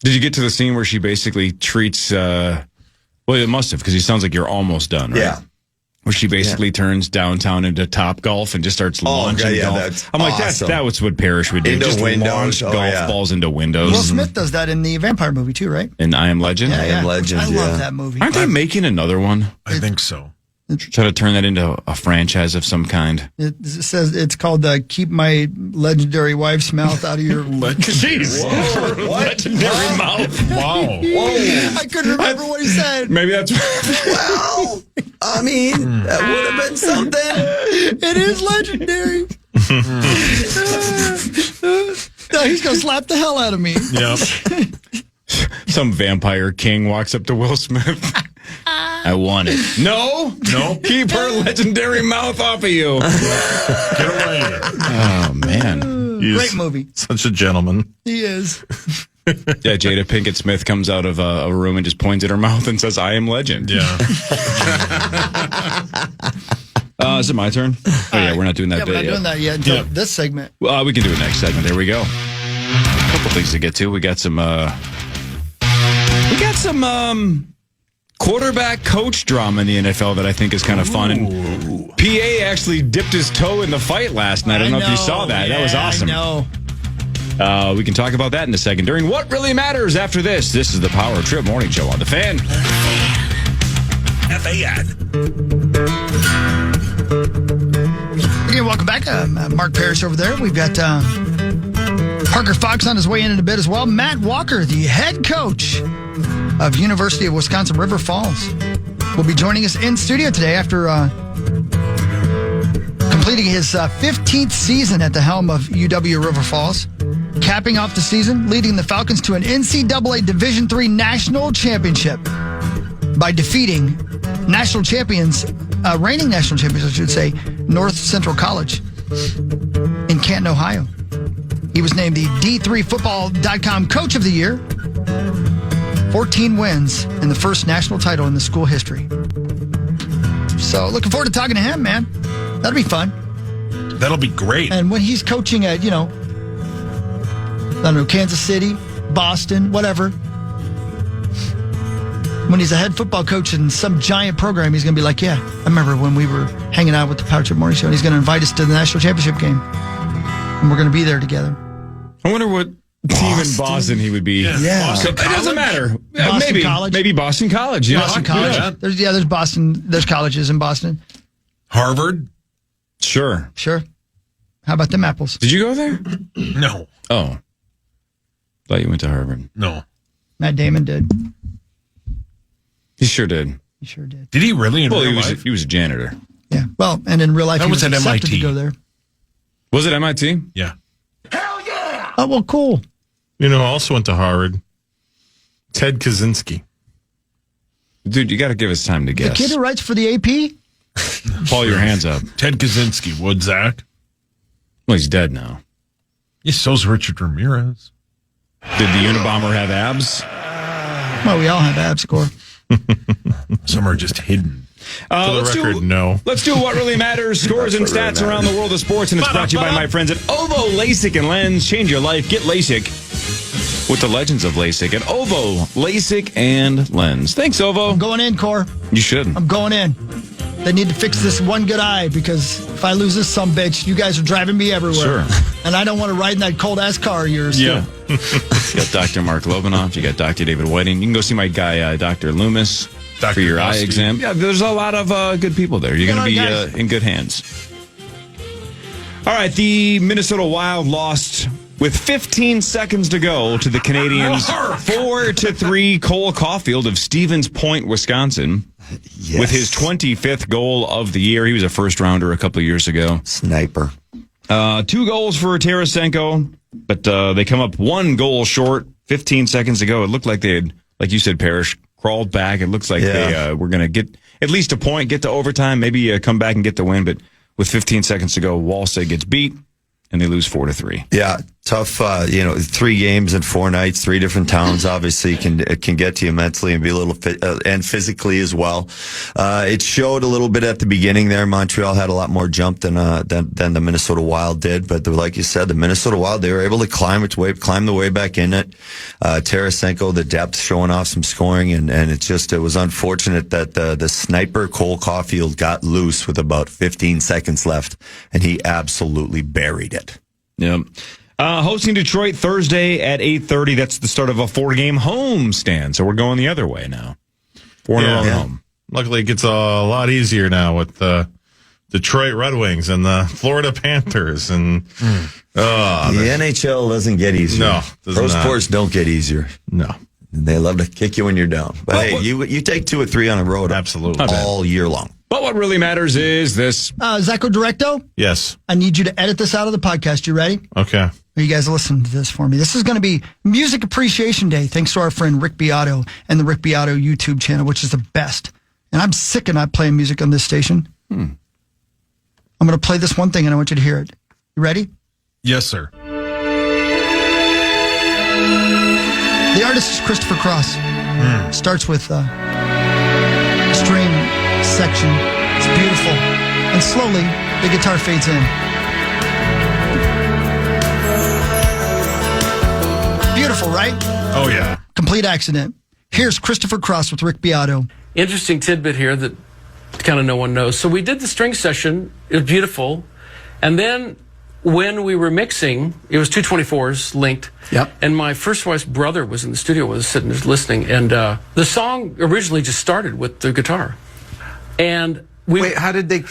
Did you get to the scene where she basically treats, well, it must have, because he sounds like you're almost done, right? Yeah. Where she basically turns downtown into Top Golf and just starts launching golf. That's I'm like, awesome. that was what Parrish would do. Into just windows. launch golf balls into windows. Will Smith does that in the vampire movie too, right? And I Am Legend? I Am Legend, I love that movie. Aren't they making another one? I think so. Try to turn that into a franchise of some kind. It says it's called "Keep My Legendary Wife's Mouth Out of Your." Jeez, legendary mouth. Wow. Whoa! I couldn't remember what he said. Maybe that's. Well, I mean, that would have been something. It is legendary. No, he's gonna slap the hell out of me. Yep. Some vampire king walks up to Will Smith. I want it. No. Keep her legendary mouth off of you. Get away. Oh, man. Great movie. Such a gentleman. He is. Yeah, Jada Pinkett Smith comes out of a room and just points at her mouth and says, I am legend. Yeah. Is it my turn? Oh, yeah, we're not doing that Yeah, bit we're not yet. doing that yet until this segment. We can do it next segment. There we go. A couple things to get to. We got some quarterback coach drama in the NFL that I think is kind of fun. And PA actually dipped his toe in the fight last night. I don't know if you saw that. That was awesome. I know. We can talk about that in a second. During What Really Matters after this. This is the Power Trip Morning Show on The Fan. FAN. Again, welcome back. Mark Parrish over there. We've got Parker Fox on his way in a bit as well. Matt Walker, the head coach of University of Wisconsin River Falls, will be joining us in studio today after completing his 15th season at the helm of UW River Falls, capping off the season, leading the Falcons to an NCAA Division III national championship by defeating national champions, reigning national champions, I should say, North Central College in Canton, Ohio. He was named the D3Football.com Coach of the Year. 14 wins and the first national title in the school history. So looking forward to talking to him, man. That'll be fun. That'll be great. And when he's coaching at, I don't know, Kansas City, Boston, whatever. When he's a head football coach in some giant program, he's going to be like, yeah, I remember when we were hanging out with the Power Trip Morning Show, and he's going to invite us to the national championship game. And we're going to be there together. I wonder what team in Boston he would be. Yeah. It doesn't matter. Boston College. Maybe Boston College. Yeah. Boston College. Yeah. There's Boston. There's colleges in Boston. Harvard? Sure. How about them apples? Did you go there? No. Oh. Thought you went to Harvard. No. Matt Damon did. He sure did. He sure did. Did he really in real life? He was a janitor. Yeah. Well, and in real life, That he was was at accepted MIT. to go there. Was it MIT? Yeah. Oh, well, cool. You know who also went to Harvard? Ted Kaczynski. Dude, you got to give us time to The guess. kid who writes for the AP? Pull your hands up. Ted Kaczynski. Would Zach? Well, he's dead now. Yeah, so's Richard Ramirez. Did the Unabomber have abs? Well, we all have abs, score. Some are just hidden. For the record, no. Let's do What Really Matters. Scores and stats around the world of sports, and it's brought to you by my friends at OVO LASIK and Lens. Change your life. Get LASIK with the legends of LASIK at OVO LASIK and Lens. Thanks, OVO. I'm going in, Core. You should. I'm going in. They need to fix this one good eye because if I lose this sumbitch, you guys are driving me everywhere. Sure. And I don't want to ride in that cold-ass car of yours. Yeah. You got Dr. Mark Lobanoff. You got Dr. David Whiting. You can go see my guy, Dr. Loomis, for your eye exam. Yeah, there's a lot of good people there. You're going to be in good hands. All right, the Minnesota Wild lost with 15 seconds to go to the Canadians 4-3. Cole Caulfield of Stevens Point, Wisconsin, with his 25th goal of the year. He was a first-rounder a couple of years ago. Sniper. 2 goals for Tarasenko, but they come up 1 goal short, 15 seconds to go. It looked like they had, like you said, Parrish, crawled back. It looks like they were going to get at least a point, get to overtime, maybe come back and get the win. But with 15 seconds to go, Walsall gets beat, and they lose 4-3. Yeah, tough. 3 games in 4 nights, 3 different towns. Obviously, it can get to you mentally and be a little and physically as well. It showed a little bit at the beginning there. Montreal had a lot more jump than the Minnesota Wild did. But like you said, the Minnesota Wild, they were able to climb the way back in it. Tarasenko, the depth, showing off some scoring, and it was unfortunate that the sniper Cole Caulfield got loose with about 15 seconds left, and he absolutely buried it. Yep. Hosting Detroit Thursday at 8:30. That's the start of a 4-game homestand. So we're going the other way now. 4 in a row at home. Luckily, it gets a lot easier now with the Detroit Red Wings and the Florida Panthers. And the NHL doesn't get easier. No, pro sports don't get easier. No. They love to kick you when you're down. But hey, you take 2 or 3 on the road absolutely all year long. But what really matters is this. Zacco Directo? Yes. I need you to edit this out of the podcast. You ready? Okay. You guys listen to this for me. This is going to be Music Appreciation Day, thanks to our friend Rick Beato and the Rick Beato YouTube channel, which is the best. And I'm sick of not playing music on this station. I'm going to play this one thing, and I want you to hear it. You ready? Yes, sir. The artist is Christopher Cross. Starts with a string section. It's beautiful. And slowly, the guitar fades in. Beautiful, right? Oh, yeah. Complete accident. Here's Christopher Cross with Rick Beato. Interesting tidbit here that kind of no one knows. So we did the string session. It was beautiful. And then when we were mixing, it was 224s linked. Yep. And my first wife's brother was in the studio, was sitting there listening. And the song originally just started with the guitar. And wait, how did they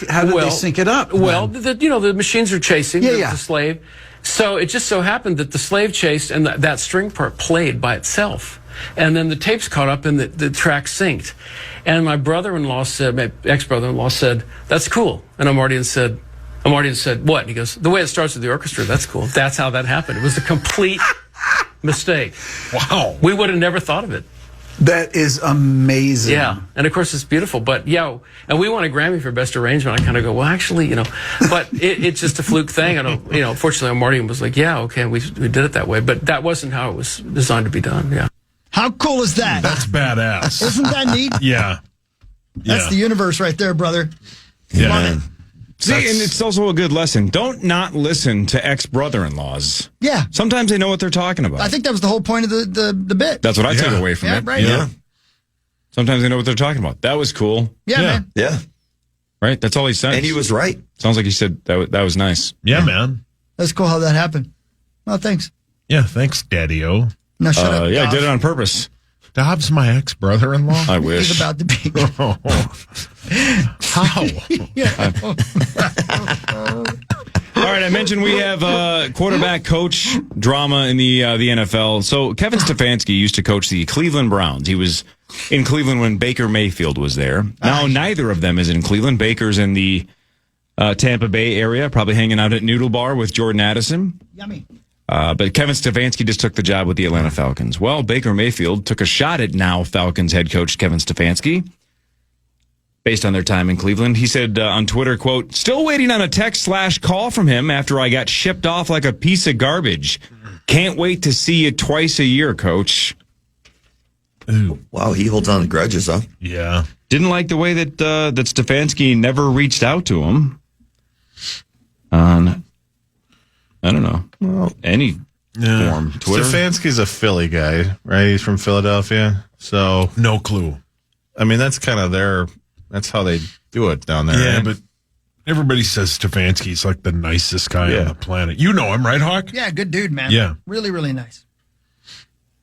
sync it up? Well, the machines are chasing the slave. So it just so happened that the slave chased and that string part played by itself. And then the tapes caught up and the track synced. And my brother-in-law said, my ex-brother-in-law said, "That's cool." And Marty said, "What?" And he goes, "The way it starts with the orchestra, that's cool." That's how that happened. It was a complete mistake. Wow. We would have never thought of it. That is amazing. Yeah, and of course it's beautiful. But and we won a Grammy for Best Arrangement. I kind of go, well, actually, but it's just a fluke thing. I don't, fortunately, Marty was like, yeah, okay, we did it that way. But that wasn't how it was designed to be done. Yeah. How cool is that? That's badass. Isn't that neat? Yeah. That's the universe right there, brother. Yeah. Man. See, and it's also a good lesson. Don't not listen to ex-brother-in-laws. Yeah. Sometimes they know what they're talking about. I think that was the whole point of the bit. That's what I took away from it. Right. Yeah. Sometimes they know what they're talking about. That was cool. Yeah, man. Yeah. Right? That's all he said. And he was right. Sounds like he said that was nice. Yeah, man. That's cool how that happened. Well, thanks. Yeah, thanks, Daddy-O. Now shut up. Yeah, I did it on purpose. Dobbs, my ex-brother-in-law? I wish. He's about to be. How? All right, I mentioned we have quarterback coach drama in the NFL. So Kevin Stefanski used to coach the Cleveland Browns. He was in Cleveland when Baker Mayfield was there. Now neither of them is in Cleveland. Baker's in the Tampa Bay area, probably hanging out at Noodle Bar with Jordan Addison. Yummy. But Kevin Stefanski just took the job with the Atlanta Falcons. Well, Baker Mayfield took a shot at now Falcons head coach Kevin Stefanski based on their time in Cleveland. He said on Twitter, quote, "Still waiting on a text/call from him after I got shipped off like a piece of garbage. Can't wait to see you twice a year, coach." Ooh. Wow, he holds on to grudges, huh? Yeah. Didn't like the way that Stefanski never reached out to him on, I don't know, any form. Twitter. Stefanski's a Philly guy, right? He's from Philadelphia. So no clue. I mean, that's kind of that's how they do it down there. Yeah, right? but everybody says Stefanski's like the nicest guy on the planet. You know him, right, Hawk? Yeah, good dude, man. Yeah. Really, really nice.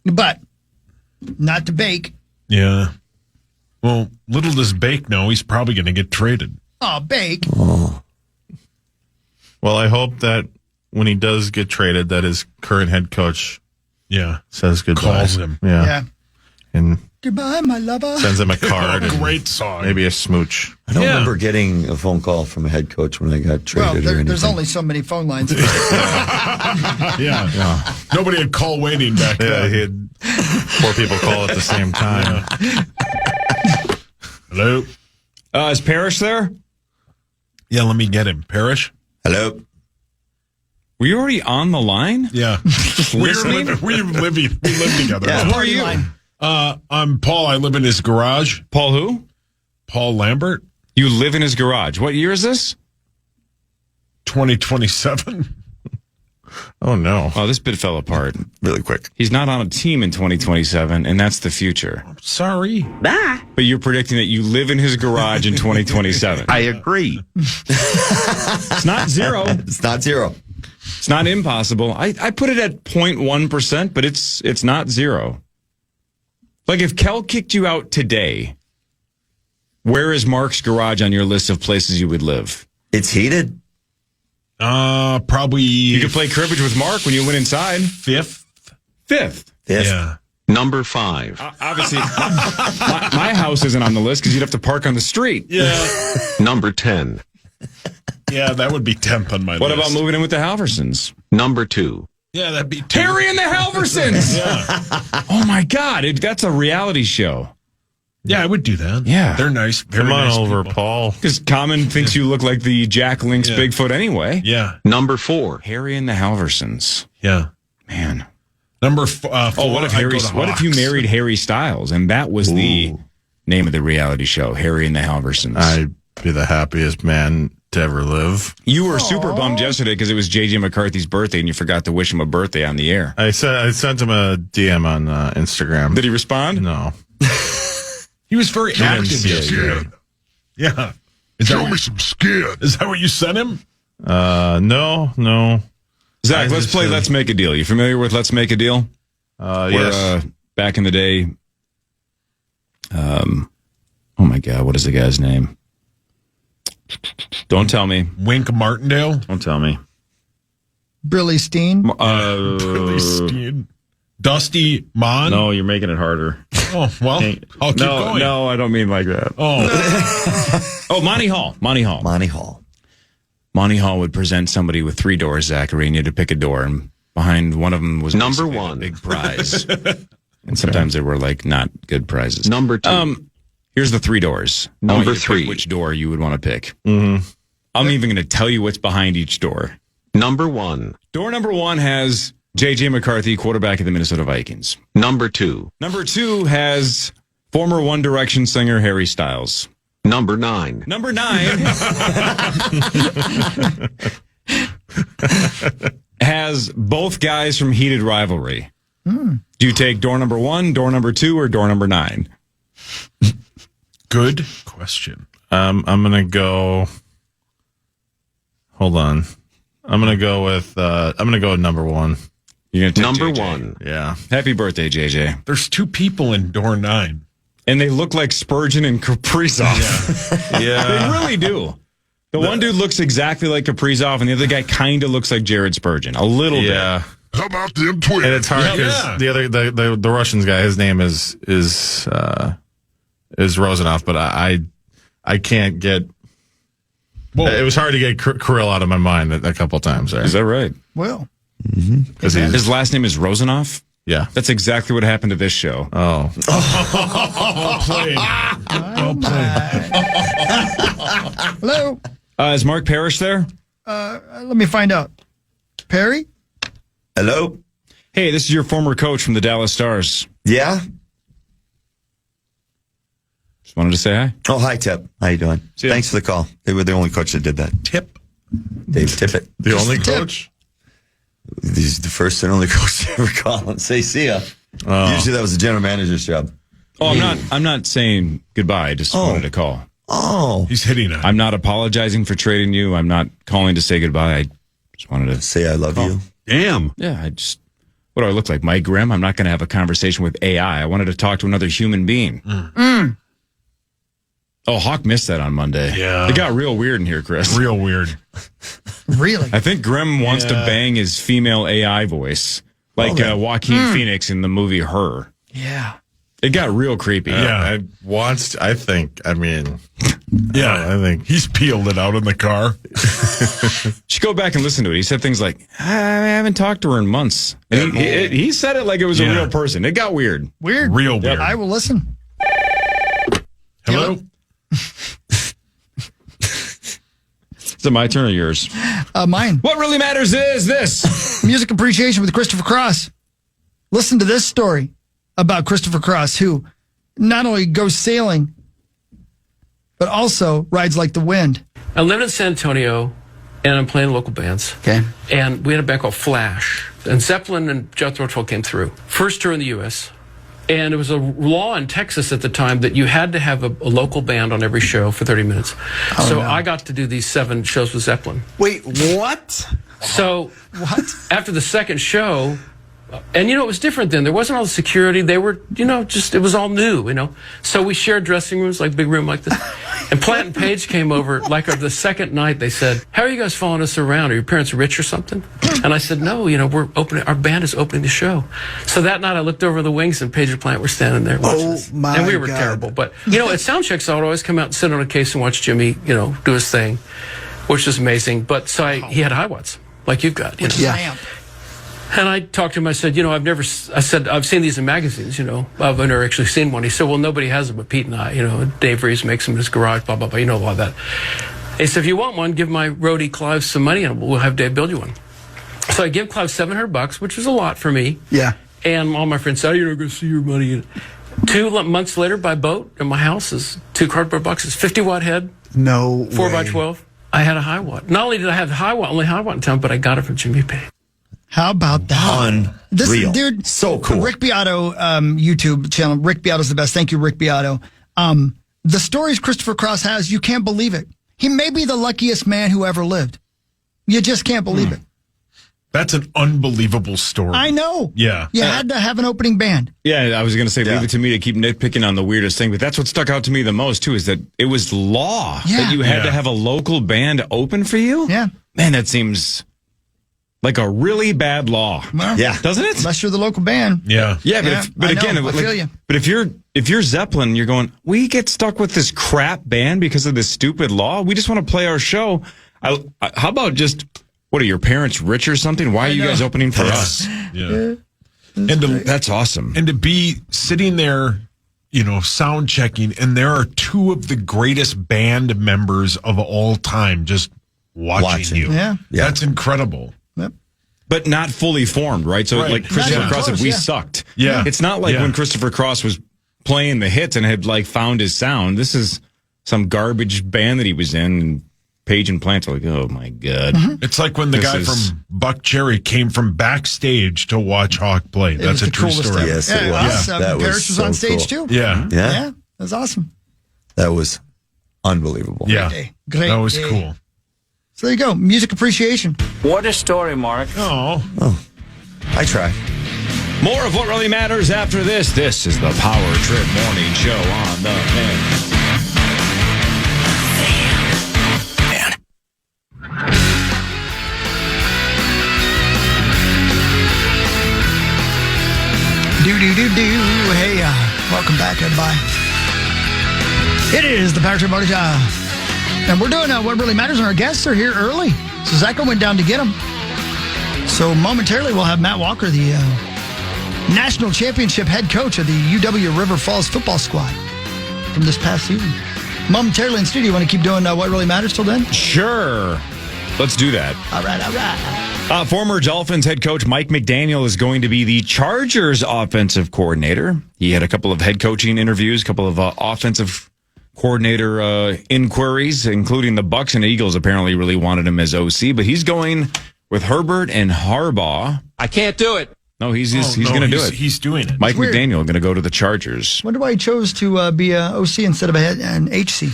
But not to bake. Yeah. Well, little does Bake know he's probably going to get traded. Oh, Bake. Oh. Well, I hope that when he does get traded, that his current head coach says goodbye. Calls him. Yeah. And Goodbye, my lover. sends him a card. and Great song. Maybe a smooch. I don't remember getting a phone call from a head coach when I got traded Well, or anything. there's only so many phone lines. Yeah. Nobody had call waiting back then. He had 4 people call at the same time. Hello? Is Parrish there? Yeah, let me get him. Parrish? Hello? Were you already on the line? Yeah. we live together. Yeah. Who are you? I'm Paul. I live in his garage. Paul who? Paul Lambert. You live in his garage. What year is this? 2027. Oh, no. Oh, this bit fell apart. Really quick. He's not on a team in 2027, and that's the future. Sorry. Bye. But you're predicting that you live in his garage in 2027. I agree. It's not zero. It's not zero. It's not impossible. I put it at 0.1%, but it's not zero. Like if Kel kicked you out today, where is Mark's garage on your list of places you would live? It's heated. Probably. You could play cribbage with Mark when you went inside. Fifth. Yeah. Number 5. Obviously, my house isn't on the list because you'd have to park on the street. Yeah. Number 10. Yeah, that would be 10th on my list. What about moving in with the Halversons? Number 2. Yeah, that'd be 2. Harry and the Halversons! Yeah. Oh my God, that's a reality show. Yeah, I would do that. Yeah. They're nice. Very Come on nice over, people. Paul. Because Common thinks you look like the Jack Link's Yeah. Bigfoot anyway. Yeah. Number 4. Harry and the Halversons. Yeah. Man. Number 4. What if you married Harry Styles and that was the name of the reality show, Harry and the Halversons? I'd be the happiest man to ever live. You were super bummed yesterday because it was J.J. McCarthy's birthday and you forgot to wish him a birthday on the air. I sent him a DM on Instagram. Did he respond? No. He was very active see it, yesterday. Yeah. Show me some skin. Is that what you sent him? No. Zach, let's play Let's Make a Deal. You familiar with Let's Make a Deal? Yes. Back in the day, oh my God, what is the guy's name? Don't tell me. Wink Martindale? Don't tell me. Brilly Steen. Billy Steen. Dusty Mon? No, you're making it harder. Oh, well, I'll keep going. No, I don't mean like that. Oh. Monty Hall. Monty Hall. Monty Hall would present somebody with 3 doors, Zachary, and you had to pick a door, and behind one of them was Number basically 1. a big prize. And sometimes they were like not good prizes. Number 2. Here's the 3 doors. Number I want you to pick 3. which door you would want to pick. Mm-hmm. I'm even going to tell you what's behind each door. Number 1. Door number 1 has J.J. McCarthy, quarterback of the Minnesota Vikings. Number 2. Number 2 has former One Direction singer Harry Styles. Number 9. Number 9 has both guys from Heated Rivalry. Do you take door number 1, door number 2, or door number 9? Good question. I'm gonna go. Hold on. I'm gonna go with number 1. You're gonna take Number JJ. 1. Yeah. Happy birthday, JJ. There's 2 people in door 9. And they look like Spurgeon and Kaprizov. Yeah. They really do. The one dude looks exactly like Kaprizov, and the other guy kind of looks like Jared Spurgeon. A little bit. Yeah. How about them twins? And it's hard because the Russians guy, his name is Rosanov, but I can't get. Whoa. It was hard to get Kirill out of my mind a couple times there. Is that right? Well, Because his last name is Rosanov? Yeah. That's exactly what happened to this show. Oh. Well played. Well played. hello. Is Mark Parrish there? Let me find out. Perry? Hello? Hey, this is your former coach from the Dallas Stars. Yeah? Just wanted to say hi. Oh, hi, Tip. How you doing? See ya. Thanks for the call. They were the only coach that did that. Tip. Dave Tippett. The only coach? He's the first and only coach to ever call and say, see ya. Usually that was the general manager's job. Oh, I'm not saying goodbye. I just wanted to call. Oh. He's hitting it. I'm not apologizing for trading you. I'm not calling to say goodbye. I just wanted to say I love you. Damn. Yeah, What do I look like, Mike Grimm? I'm not going to have a conversation with AI. I wanted to talk to another human being. Oh, Hawk missed that on Monday. Yeah. It got real weird in here, Chris. Real weird. Really? I think Grimm wants to bang his female AI voice, like Joaquin Phoenix in the movie Her. Yeah. It got real creepy. I think he's peeled it out in the car. Should go back and listen to it. He said things like, I haven't talked to her in months. And he said it like it was a real person. It got weird. Weird. Real weird. I will listen. Hello? Is it my turn or yours? Mine. What really matters is this. Music appreciation with Christopher Cross. Listen to this story about Christopher Cross, who not only goes sailing, but also rides like the wind. I lived in San Antonio, and I'm playing local bands. Okay. And we had a band called Flash. And Zeppelin and Jethro Tull came through. First tour in the U.S., and it was a law in Texas at the time that you had to have a local band on every show for 30 minutes. I got to do these 7 shows with Zeppelin. Wait, what? So after the second show, and it was different then. There wasn't all the security. They were, it was all new, So we shared dressing rooms, like big room like this. And Plant and Page came over, the second night. They said, "How are you guys following us around? Are your parents rich or something?" And I said, "No, we're opening. Our band is opening the show." So that night I looked over the wings, and Page and Plant were standing there watching us. My and we were God. terrible. But at sound checks, I would always come out and sit on a case and watch Jimmy, do his thing, which is amazing. But he had high watts, like you've got. Yeah. And I talked to him. I said, I've seen these in magazines, I've never actually seen one. He said, well, nobody has them but Pete and I, Dave Reeves makes them in his garage, blah, blah, blah, all that. He said, if you want one, give my roadie Clive some money and we'll have Dave build you one. So I give Clive $700, which was a lot for me. Yeah. And all my friends said, you're not going to see your money. 2 months later, by boat, in my house is 2 cardboard boxes, 50-watt head. No 4x12. I had a high watt. Not only did I have only high watt in town, but I got it from Jimmy Page. How about that? Unreal. Dude, so cool. Rick Beato YouTube channel. Rick Beato's the best. Thank you, Rick Beato. The stories Christopher Cross has, you can't believe it. He may be the luckiest man who ever lived. You just can't believe it. That's an unbelievable story. I know. Yeah. You had to have an opening band. Yeah, I was going to say, leave it to me to keep nitpicking on the weirdest thing, but that's what stuck out to me the most, too, is that it was law that you had to have a local band open for you? Yeah. Man, that seems like a really bad law. Well, doesn't it? Unless you're the local band. Yeah. Yeah, but again, I feel you. But if you're Zeppelin, you're going, we get stuck with this crap band because of this stupid law. We just want to play our show. How about just, what are your parents rich or something? Why are you guys opening for us? Yeah. That's awesome. And to be sitting there, sound checking, and there are 2 of the greatest band members of all time just watching you. Yeah. That's incredible. Yep. But not fully formed, right? So like Christopher Cross said, we sucked. Yeah. It's not like when Christopher Cross was playing the hits and had found his sound. This is some garbage band that he was in, and Page and Plant are like, oh my God. It's like when the guy from Buck Cherry came from backstage to watch Hawk play. That's a true story. Yes, it was. That Parrish was on stage cool. too. Yeah. That was awesome. That was unbelievable. Yeah. Great that was day. cool. So there you go. Music appreciation. What a story, Mark. Oh. I try. More of what really matters after this. This is the Power Trip Morning Show on the Fan. Do. Hey, welcome back, everybody. It is the Power Trip Morning Show. And we're doing what really matters, and our guests are here early. So Zachary went down to get them. So momentarily, we'll have Matt Walker, the national championship head coach of the UW River Falls football squad from this past season. Momentarily in studio. You want to keep doing what really matters till then? Sure. Let's do that. All right. Former Dolphins head coach Mike McDaniel is going to be the Chargers offensive coordinator. He had a couple of head coaching interviews, a couple of offensive coordinator inquiries, including the Bucs and Eagles apparently really wanted him as OC, but he's going with Herbert and Harbaugh. I can't do it. No, he's going to do it. He's doing it. Mike McDaniel going to go to the Chargers. Wonder why he chose to be a OC instead of an HC.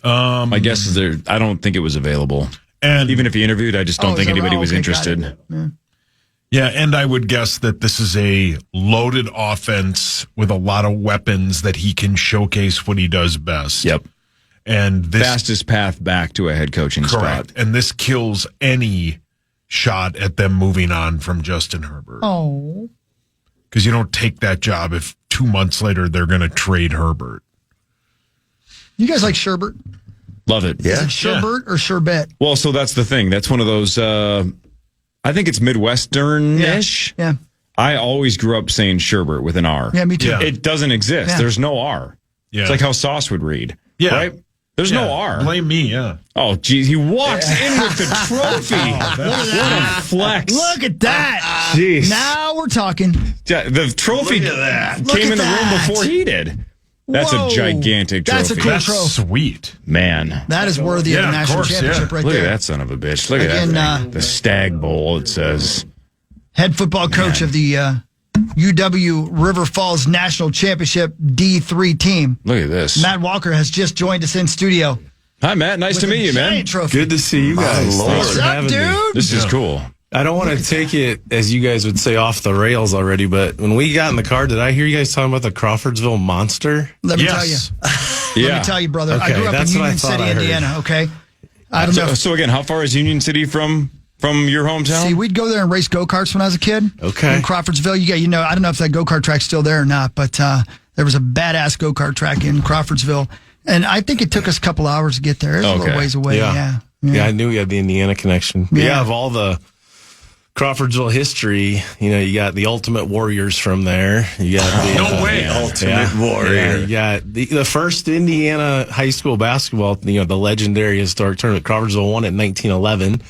My guess is I don't think it was available. And even if he interviewed, I just don't think anybody was interested. Yeah. Yeah, and I would guess that this is a loaded offense with a lot of weapons that he can showcase what he does best. Yep. And this fastest path back to a head coaching correct. spot. And this kills any shot at them moving on from Justin Herbert. Oh. Because you don't take that job if 2 months later they're going to trade Herbert. You guys like sherbet? Love it. Is it sherbet or sherbet? Well, so that's the thing. That's one of those, I think it's Midwestern-ish. Yeah. I always grew up saying sherbet with an R. Yeah, me too. Yeah. It doesn't exist. Yeah. There's no R. Yeah. It's like how sauce would read. Yeah. Right? There's no R. Blame me, yeah. Oh, geez. He walks in with the trophy. What a flex. Look at that. Jeez. Now we're talking. Yeah, the trophy Look at that. came Look in the at room that. before he did. That's Whoa. a gigantic trophy. That's a cool trophy. Sweet. Man. That is worthy of a national championship right Look there. at that son of a bitch. Look at Again, that thing. The Stag Bowl, it says. Head football coach of the UW River Falls National Championship D3 team. Look at this. Matt Walker has just joined us in studio. Hi, Matt. Nice to With a meet you, man. giant trophy. Good to see you guys. Lord. Thanks What's for up, having me. dude? This is cool. I don't want to take it, as you guys would say, off the rails already, but when we got in the car, did I hear you guys talking about the Crawfordsville Monster? Let me tell you. Let me tell you, brother. I grew up in Union City, Indiana, okay? I don't know. So again, how far is Union City from your hometown? See, we'd go there and race go-karts when I was a kid. Okay. In Crawfordsville, I don't know if that go-kart track's still there or not, but there was a badass go-kart track in Crawfordsville. And I think it took us a couple hours to get there. It was a little ways away, yeah. I knew you had the Indiana connection. Yeah, of all the Crawfordsville history, you got the Ultimate Warriors from there. You got the No way. Ultimate Warrior. Yeah, you got the first Indiana high school basketball, the legendary historic tournament. Crawfordsville won it in 1911.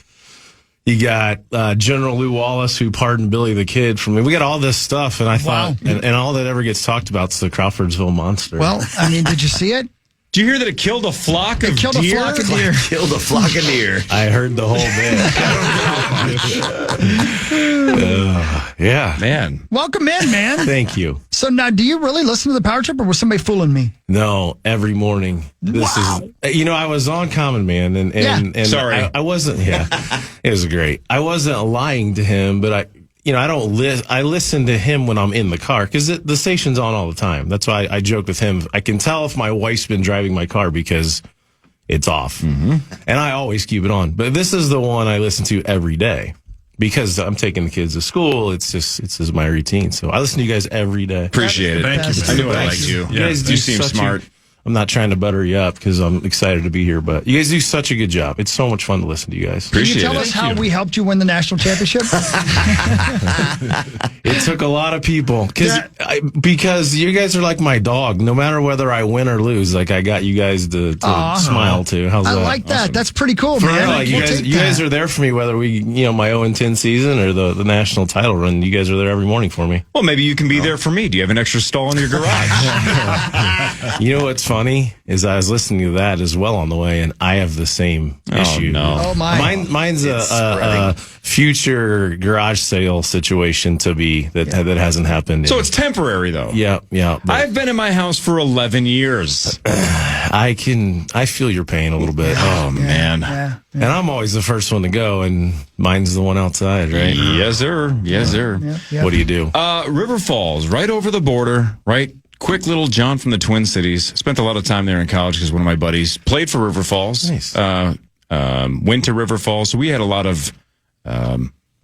You got General Lew Wallace, who pardoned Billy the Kid from me. We got all this stuff, and I thought, and all that ever gets talked about is the Crawfordsville Monster. Well, I mean, did you see it? Do you hear that it killed a flock of deer? Killed a flock of deer. Killed a flock of deer. I heard the whole bit. Yeah. Man. Welcome in, man. Thank you. So now, do you really listen to the Power Trip, or was somebody fooling me? No, every morning. This is, I was on Common Man, and Sorry. I wasn't. Yeah, it was great. I wasn't lying to him, but I don't I listen to him when I'm in the car because the station's on all the time. That's why I joke with him. I can tell if my wife's been driving my car because it's off, and I always keep it on. But this is the one I listen to every day because I'm taking the kids to school. It's just my routine. So I listen to you guys every day. Appreciate it. Thank you. I knew I liked you. You guys do You seem such smart. I'm not trying to butter you up because I'm excited to be here, but you guys do such a good job. It's so much fun to listen to you guys. Can you tell us how we helped you win the national championship? It took a lot of people because you guys are like my dog. No matter whether I win or lose, like I got you guys to smile to. How's I that? like that. Awesome. That's pretty cool, For man. real, like you guys are there for me, whether we, my 0-10 season or the national title run. You guys are there every morning for me. Well, maybe you can be there for me. Do you have an extra stall in your garage? You know what's funny is I was listening to that as well on the way, and I have the same issue. No. Oh my! Mine's a future garage sale situation to be that hasn't happened. So it's temporary, though. Yeah. I've been in my house for 11 years. I feel your pain a little bit. Oh man! Yeah. And I'm always the first one to go, and mine's the one outside, right? Yes, sir. Yes, sir. Yeah. What do you do? River Falls, right over the border, right? Quick little John from the Twin Cities. Spent a lot of time there in college because one of my buddies played for River Falls. Nice. Went to River Falls, so we had a lot of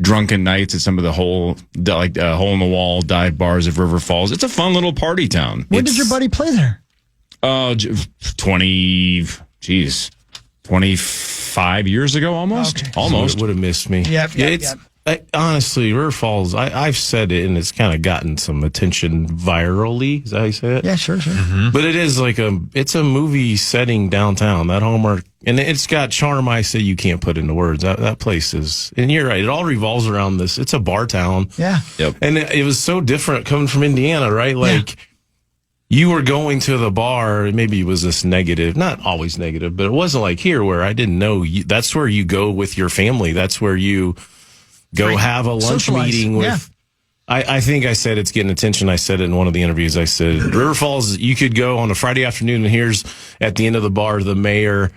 drunken nights at some of the hole in the wall dive bars of River Falls. It's a fun little party town. When did your buddy play there? 25 years ago, almost. Okay. Almost. Would have missed me. Yep. Honestly, River Falls, I've said it, and it's kind of gotten some attention virally. Is that how you say it? Yeah, sure. But it is it's a movie setting downtown. That Hallmark, and it's got charm I say you can't put into words. That place is, and you're right, it all revolves around this. It's a bar town. Yeah. Yep. And it was so different coming from Indiana, right? Like, you were going to the bar, maybe it was this negative, not always negative, but it wasn't like here where I didn't know. That's where you go with your family. That's where you go have a lunch Socialize. meeting with. Yeah. I think I said it's getting attention. I said it in one of the interviews. I said, River Falls, you could go on a Friday afternoon, and here's at the end of the bar, the mayor,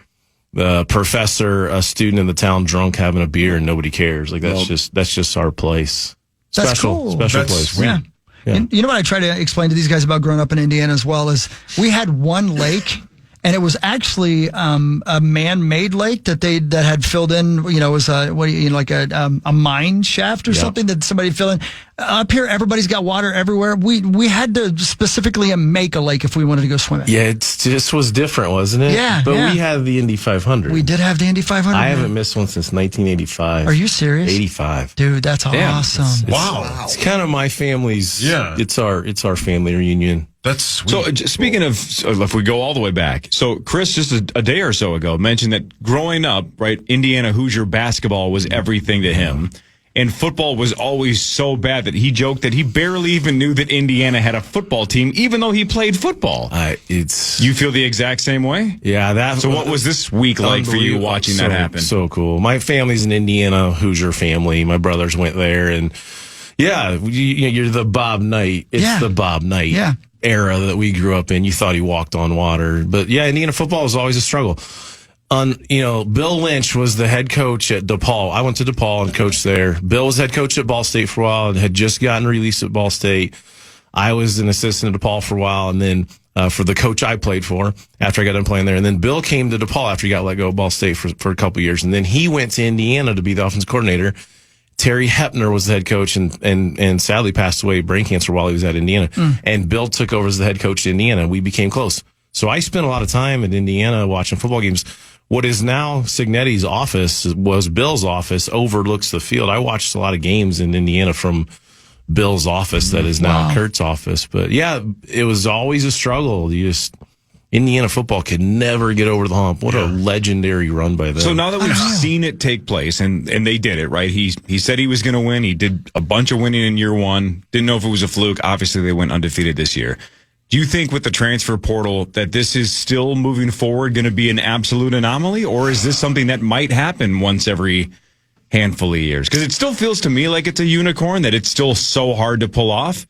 the professor, a student in the town drunk having a beer, and nobody cares. Like, that's just our place. That's cool. Special place. Yeah. Yeah. And you know what I try to explain to these guys about growing up in Indiana as well is we had one lake, and it was actually a man-made lake that had filled in. You know, it was a mine shaft or something that somebody filled in. Up here, everybody's got water everywhere. We had to specifically make a lake if we wanted to go swimming. Yeah, it just was different, wasn't it? Yeah, but yeah. we had the Indy 500. We did have the Indy 500. I haven't missed one since 1985. Are you serious? 85. Dude, that's awesome. Wow. It's kind of my family's. Yeah. It's our family reunion. That's sweet. So speaking of, if we go all the way back, so Chris just a day or so ago mentioned that growing up, right, Indiana Hoosier basketball was everything to him. And football was always so bad that he joked that he barely even knew that Indiana had a football team, even though he played football. You feel the exact same way? Yeah. So what was this week like for you watching that happen? So cool. My family's an Indiana Hoosier family. My brothers went there, and you're the Bob Knight. It's the Bob Knight era that we grew up in. You thought he walked on water, but Indiana football was always a struggle. Bill Lynch was the head coach at DePaul. I went to DePaul and coached there. Bill was head coach at Ball State for a while and had just gotten released at Ball State. I was an assistant at DePaul for a while, and then for the coach I played for after I got done playing there. And then Bill came to DePaul after he got let go of Ball State for a couple of years. And then he went to Indiana to be the offensive coordinator. Terry Hepner was the head coach and sadly passed away of brain cancer while he was at Indiana. And Bill took over as the head coach at Indiana, and we became close. So I spent a lot of time at Indiana watching football games. What is now Signetti's office was Bill's office, overlooks the field. I watched a lot of games in Indiana from Bill's office that is now Kurt's office. But it was always a struggle. Indiana football could never get over the hump. What a legendary run by them. So now that we've seen it take place, and they did it, right? He said he was going to win. He did a bunch of winning in year one. Didn't know if it was a fluke. Obviously, they went undefeated this year. Do you think with the transfer portal that this is still moving forward going to be an absolute anomaly, or is this something that might happen once every handful of years? Because it still feels to me like it's a unicorn, that it's still so hard to pull off.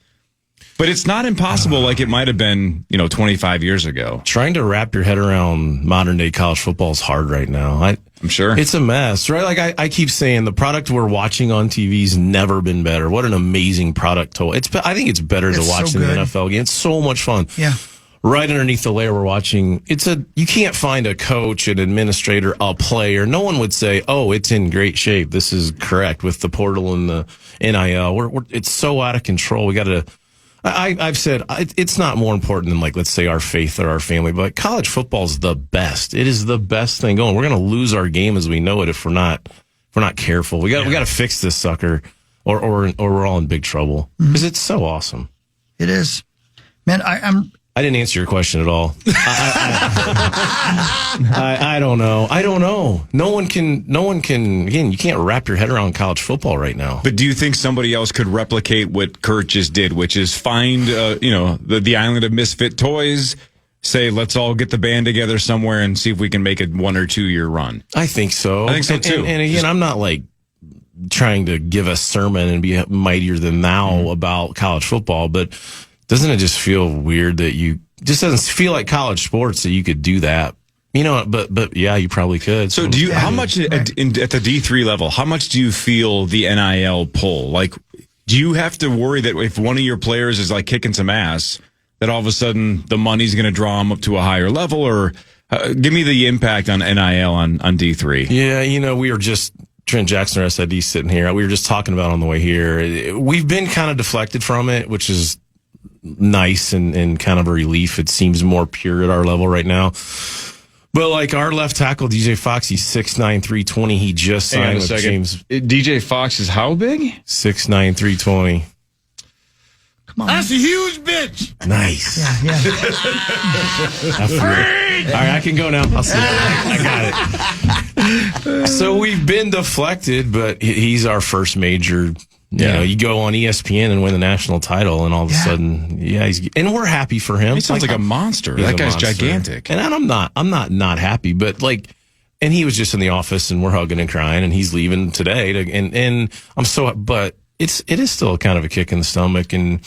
But it's not impossible like it might have been, 25 years ago. Trying to wrap your head around modern day college football is hard right now. I'm sure. It's a mess, right? Like I keep saying, the product we're watching on TV's never been better. What an amazing product I think it's better to watch than the NFL game. It's so much fun. Yeah. Right underneath the layer we're watching, you can't find a coach, an administrator, a player. No one would say, "Oh, it's in great shape. This is correct with the portal and the NIL." It's so out of control. We got to. I've said it's not more important than, like, let's say our faith or our family, but college football is the best. It is the best thing going. We're going to lose our game as we know it if we're not careful. We got to fix this sucker, or we're all in big trouble because it's so awesome. It is, man. I didn't answer your question at all. I don't know. No one can, again, you can't wrap your head around college football right now. But do you think somebody else could replicate what Kurt just did, which is find, the island of misfit toys, say, let's all get the band together somewhere and see if we can make a 1 or 2 year run? I think so. I think so too. And again, I'm not like trying to give a sermon and be mightier than thou about college football, but doesn't it just feel weird that just doesn't feel like college sports that you could do that? But yeah, you probably could. So how much at the D3 level, how much do you feel the NIL pull? Like, do you have to worry that if one of your players is like kicking some ass, that all of a sudden the money's going to draw them up to a higher level? Or give me the impact on NIL on D3. Yeah, we were just, Trent Jackson, our SID, sitting here. We were just talking about on the way here. We've been kind of deflected from it, which is nice and kind of a relief. It seems more pure at our level right now. But like our left tackle, DJ Fox, he's 6'9", 320. He just signed with James. DJ Fox is how big? 6'9", 320. Come on. That's a huge bitch. Nice. Yeah. All right, I can go now. I'll see. I got it. So we've been deflected, but he's our first major. You go on ESPN and win the national title, and all of a sudden, and we're happy for him. He sounds like a monster. That guy's gigantic. And I'm not happy, but and he was just in the office, and we're hugging and crying, and he's leaving today. And I'm but it is still kind of a kick in the stomach, and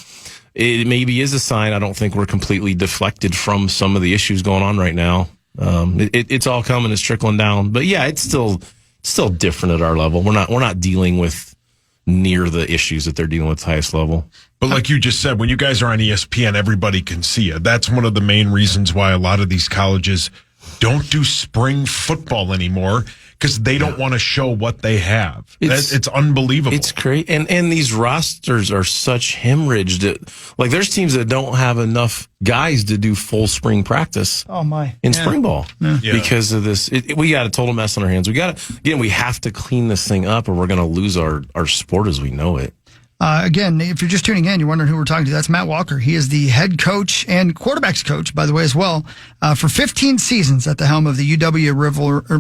it maybe is a sign. I don't think we're completely deflected from some of the issues going on right now. It's all coming, it's trickling down, but yeah, it's still different at our level. We're not dealing with near the issues that they're dealing with at the highest level. But like you just said, when you guys are on ESPN, everybody can see you. That's one of the main reasons why a lot of these colleges don't do spring football anymore, because they don't want to show what they have. It's unbelievable. It's great. And these rosters are such hemorrhaged. Like, there's teams that don't have enough guys to do full spring practice. Oh, my. In spring ball. Yeah. Because of this. We got a total mess on our hands. We have to clean this thing up, or we're going to lose our sport as we know it. Again, if you're just tuning in, you're wondering who we're talking to. That's Matt Walker. He is the head coach and quarterbacks coach, by the way, as well, for 15 seasons at the helm of the UW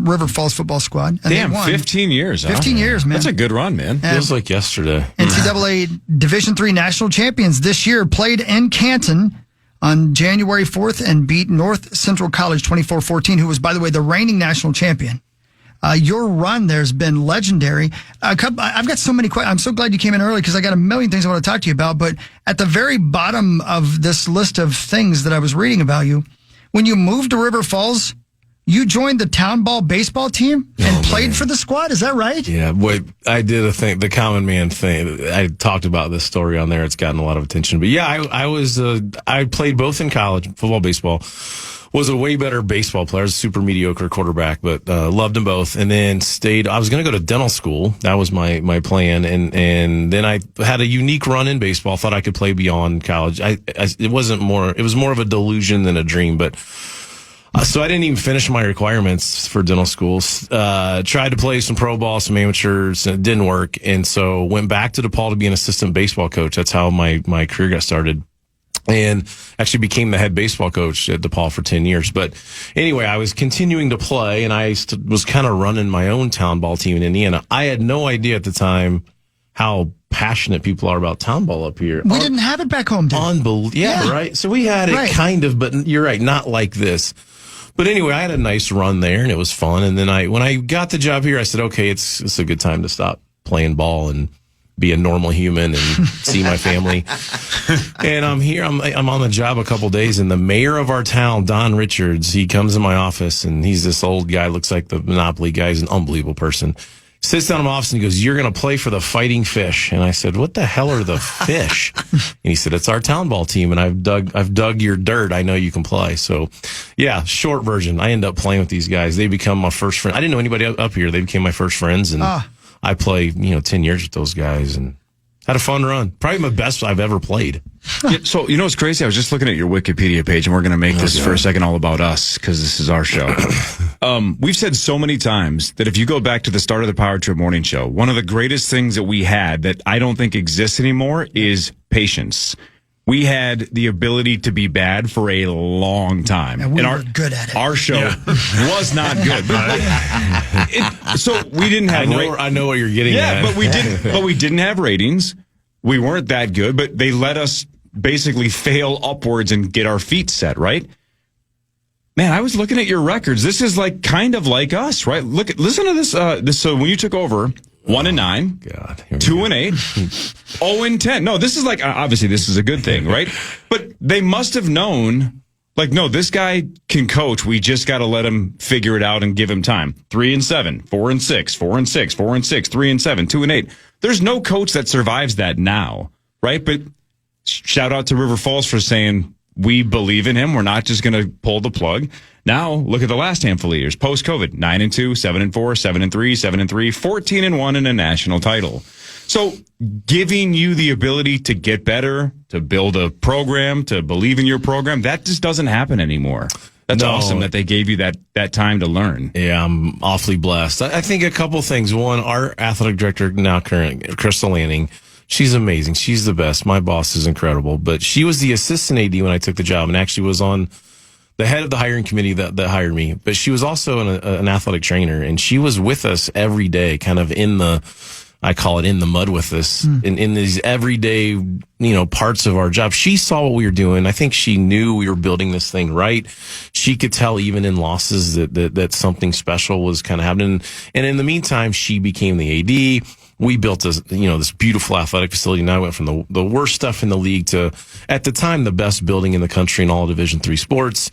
River Falls football squad. And damn, 15 years. 15 years, man. That's a good run, man. Feels like yesterday. NCAA Division III national champions this year played in Canton on January 4th and beat North Central College 24-14, who was, by the way, the reigning national champion. Your run there's been legendary. I've got so many questions. I'm so glad you came in early, because I got a million things I want to talk to you about. But at the very bottom of this list of things that I was reading about you, when you moved to River Falls, you joined the town ball baseball team and played for the squad. Is that right? Yeah, I did a thing, the common man thing. I talked about this story on there. It's gotten a lot of attention. But yeah, I played both in college, football, baseball. Was a way better baseball player. I was a super mediocre quarterback, but loved them both. And then I was going to go to dental school. That was my plan. And then I had a unique run in baseball. Thought I could play beyond college. It was more of a delusion than a dream. But so I didn't even finish my requirements for dental school. Tried to play some pro ball, some amateurs, and it didn't work. And so went back to DePaul to be an assistant baseball coach. That's how my career got started. And actually became the head baseball coach at DePaul for 10 years. But anyway, I was continuing to play, and I was kind of running my own town ball team in Indiana. I had no idea at the time how passionate people are about town ball up here. We didn't have it back home, did we? Unbelievable. Yeah, right. So we had it kind of, but you're right, not like this. But anyway, I had a nice run there, and it was fun. And then when I got the job here, I said, okay, it's a good time to stop playing ball and be a normal human and see my family. And I'm here. I'm on the job a couple days, and the mayor of our town, Don Richards, he comes in my office, and he's this old guy, looks like the Monopoly guy. He's an unbelievable person. Sits down in my office and he goes, "You're going to play for the Fighting Fish." And I said, "What the hell are the fish?" And he said, "It's our town ball team, and I've dug your dirt. I know you can play." So, yeah, short version. I end up playing with these guys. They become my first friend. I didn't know anybody up here. They became my first friends, and I played, 10 years with those guys and had a fun run. Probably my best I've ever played. Yeah, so, what's crazy? I was just looking at your Wikipedia page, and we're going to make this for a second all about us, because this is our show. We've said so many times that if you go back to the start of the Power Trip Morning Show, one of the greatest things that we had that I don't think exists anymore is patience. We had the ability to be bad for a long time. And we were good at it. Our show was not good. So we didn't have... I know what you're getting at. But we didn't have ratings. We weren't that good, but they let us basically fail upwards and get our feet set, right? Man, I was looking at your records. This is kind of like us, right? Listen to this. So when you took over... 1-9, 2-8, 0-10. No, this is obviously this is a good thing, right? But they must have known, no, this guy can coach. We just got to let him figure it out and give him time. 3-7, 4-6, 4-6, 4-6, 3-7, 2-8. There's no coach that survives that now, right? But shout out to River Falls for saying we believe in him. We're not just going to pull the plug. Now, look at the last handful of years. Post-COVID, 9-2, 7-4, 7-3, 7-3, 14-1 in a national title. So giving you the ability to get better, to build a program, to believe in your program, that just doesn't happen anymore. That's awesome that they gave you that time to learn. Yeah, I'm awfully blessed. I think a couple things. One, our athletic director, now current, Crystal Lanning, she's amazing. She's the best. My boss is incredible. But she was the assistant AD when I took the job and actually was on the head of the hiring committee that hired me. But she was also an athletic trainer, and she was with us every day, kind of I call it in the mud with us, in these everyday, parts of our job. She saw what we were doing. I think she knew we were building this thing right. She could tell even in losses that something special was kind of happening. And in the meantime, she became the AD. We built this beautiful athletic facility. Now I went from the worst stuff in the league to, at the time, the best building in the country in all Division III sports.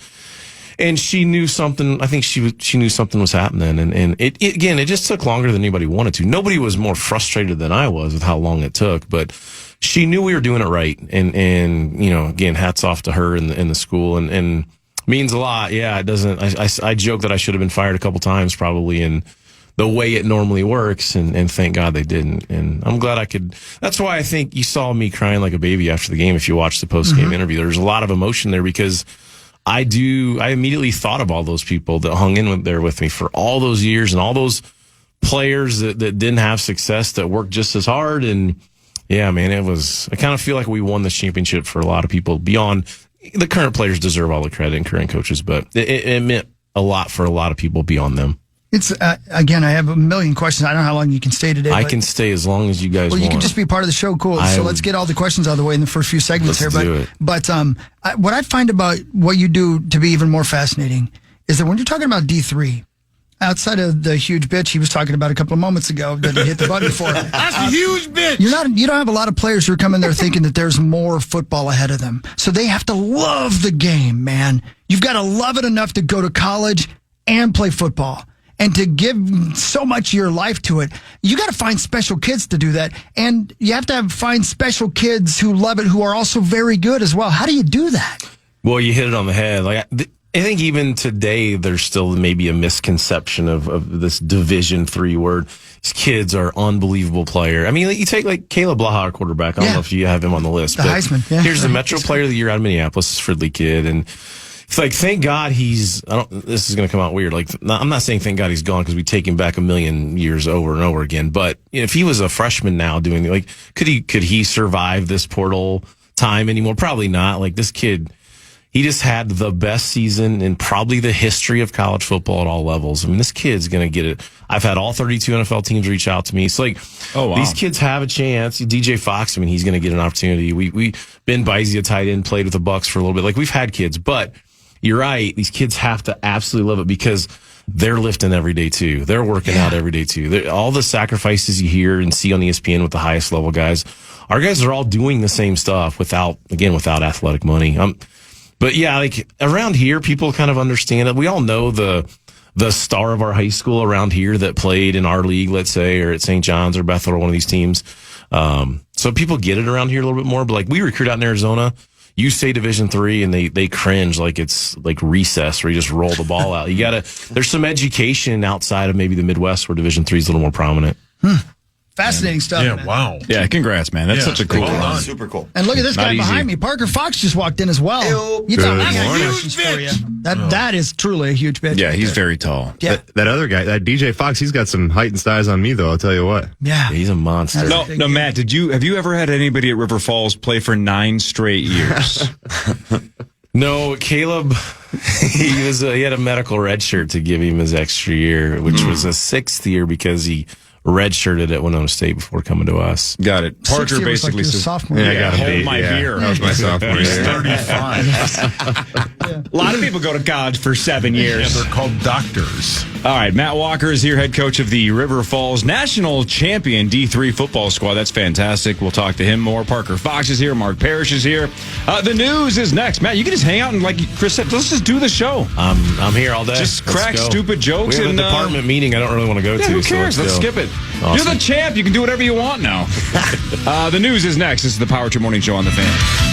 And she knew something. I think she knew something was happening, and it just took longer than anybody wanted to. Nobody was more frustrated than I was with how long it took, but she knew we were doing it right. And again, hats off to her and the school, and means a lot. Yeah, it doesn't. I joke that I should have been fired a couple times probably, and the way it normally works, and thank God they didn't. And I'm glad I could. That's why I think you saw me crying like a baby after the game. If you watched the post game interview, there's a lot of emotion there because I immediately thought of all those people that hung in there with me for all those years and all those players that didn't have success that worked just as hard. And yeah, man, I kind of feel like we won this championship for a lot of people beyond the current players deserve all the credit and current coaches, but it meant a lot for a lot of people beyond them. It's again, I have a million questions. I don't know how long you can stay today. I can stay as long as you guys want. Well, you can just be part of the show. Cool. So let's get all the questions out of the way in the first few segments here. But what I find about what you do to be even more fascinating is that when you're talking about D3, outside of the huge bitch he was talking about a couple of moments ago that he hit the button for. That's a huge bitch. You don't have a lot of players who are coming there thinking that there's more football ahead of them. So they have to love the game, man. You've got to love it enough to go to college and play football. And to give so much of your life to it, you got to find special kids to do that. And you have to find special kids who love it, who are also very good as well. How do you do that? Well, you hit it on the head. Like I think even today, there's still maybe a misconception of this Division III word. These kids are unbelievable player. I mean, you take like Caleb Blaha, our quarterback. I don't know if you have him on the list. The Heisman. Yeah. Here's the Metro Player of the Year out of Minneapolis, this Fridley kid. And it's like, thank God this is going to come out weird. Like, I'm not saying thank God he's gone because we take him back a million years over and over again. But if he was a freshman now doing could he survive this portal time anymore? Probably not. Like this kid, he just had the best season in probably the history of college football at all levels. I mean, this kid's going to get it. I've had all 32 NFL teams reach out to me. It's like, these kids have a chance. DJ Fox, I mean, he's going to get an opportunity. Ben Bizia, tight end, played with the Bucs for a little bit. Like, we've had kids, but you're right. These kids have to absolutely love it because they're lifting every day too. They're working out every day too. All the sacrifices you hear and see on ESPN with the highest level guys, our guys are all doing the same stuff without athletic money. But yeah, like around here, people kind of understand it. We all know the star of our high school around here that played in our league, let's say, or at St. John's or Bethel or one of these teams. So people get it around here a little bit more. But like we recruit out in Arizona, you say Division III and they cringe like it's like recess where you just roll the ball out. There's some education outside of maybe the Midwest where Division III is a little more prominent. Fascinating stuff. Yeah, man. wow. Yeah, congrats, man. That's such a cool one. Super cool. And look at this guy behind me. Parker Fox just walked in as well. You thought that's a huge bitch. That is truly a huge bitch. Yeah, he's very tall. Yeah. That other guy, that DJ Fox, he's got some height and size on me, though. I'll tell you what. Yeah, he's a monster. No, Matt. Have you ever had anybody at River Falls play for 9 straight years? No, Caleb. He had a medical red shirt to give him his extra year, which was a 6th year because he redshirted at Winona State before coming to us. Got it. Parker basically says, sophomore. Yeah, I got hold my beer. That was my sophomore year. 35. A lot of people go to college for 7 years. Yeah, they're called doctors. All right, Matt Walker is here, head coach of the River Falls national champion D3 football squad. That's fantastic. We'll talk to him more. Parker Fox is here. Mark Parrish is here. The news is next. Matt, you can just hang out and, like Chris said, let's just do the show. I'm here all day. Just crack stupid jokes. We have a department meeting I don't really want to go to. Who cares? So let's skip it. Awesome. You're the champ. You can do whatever you want now. The news is next. This is the Power Trip Morning Show on the Fan.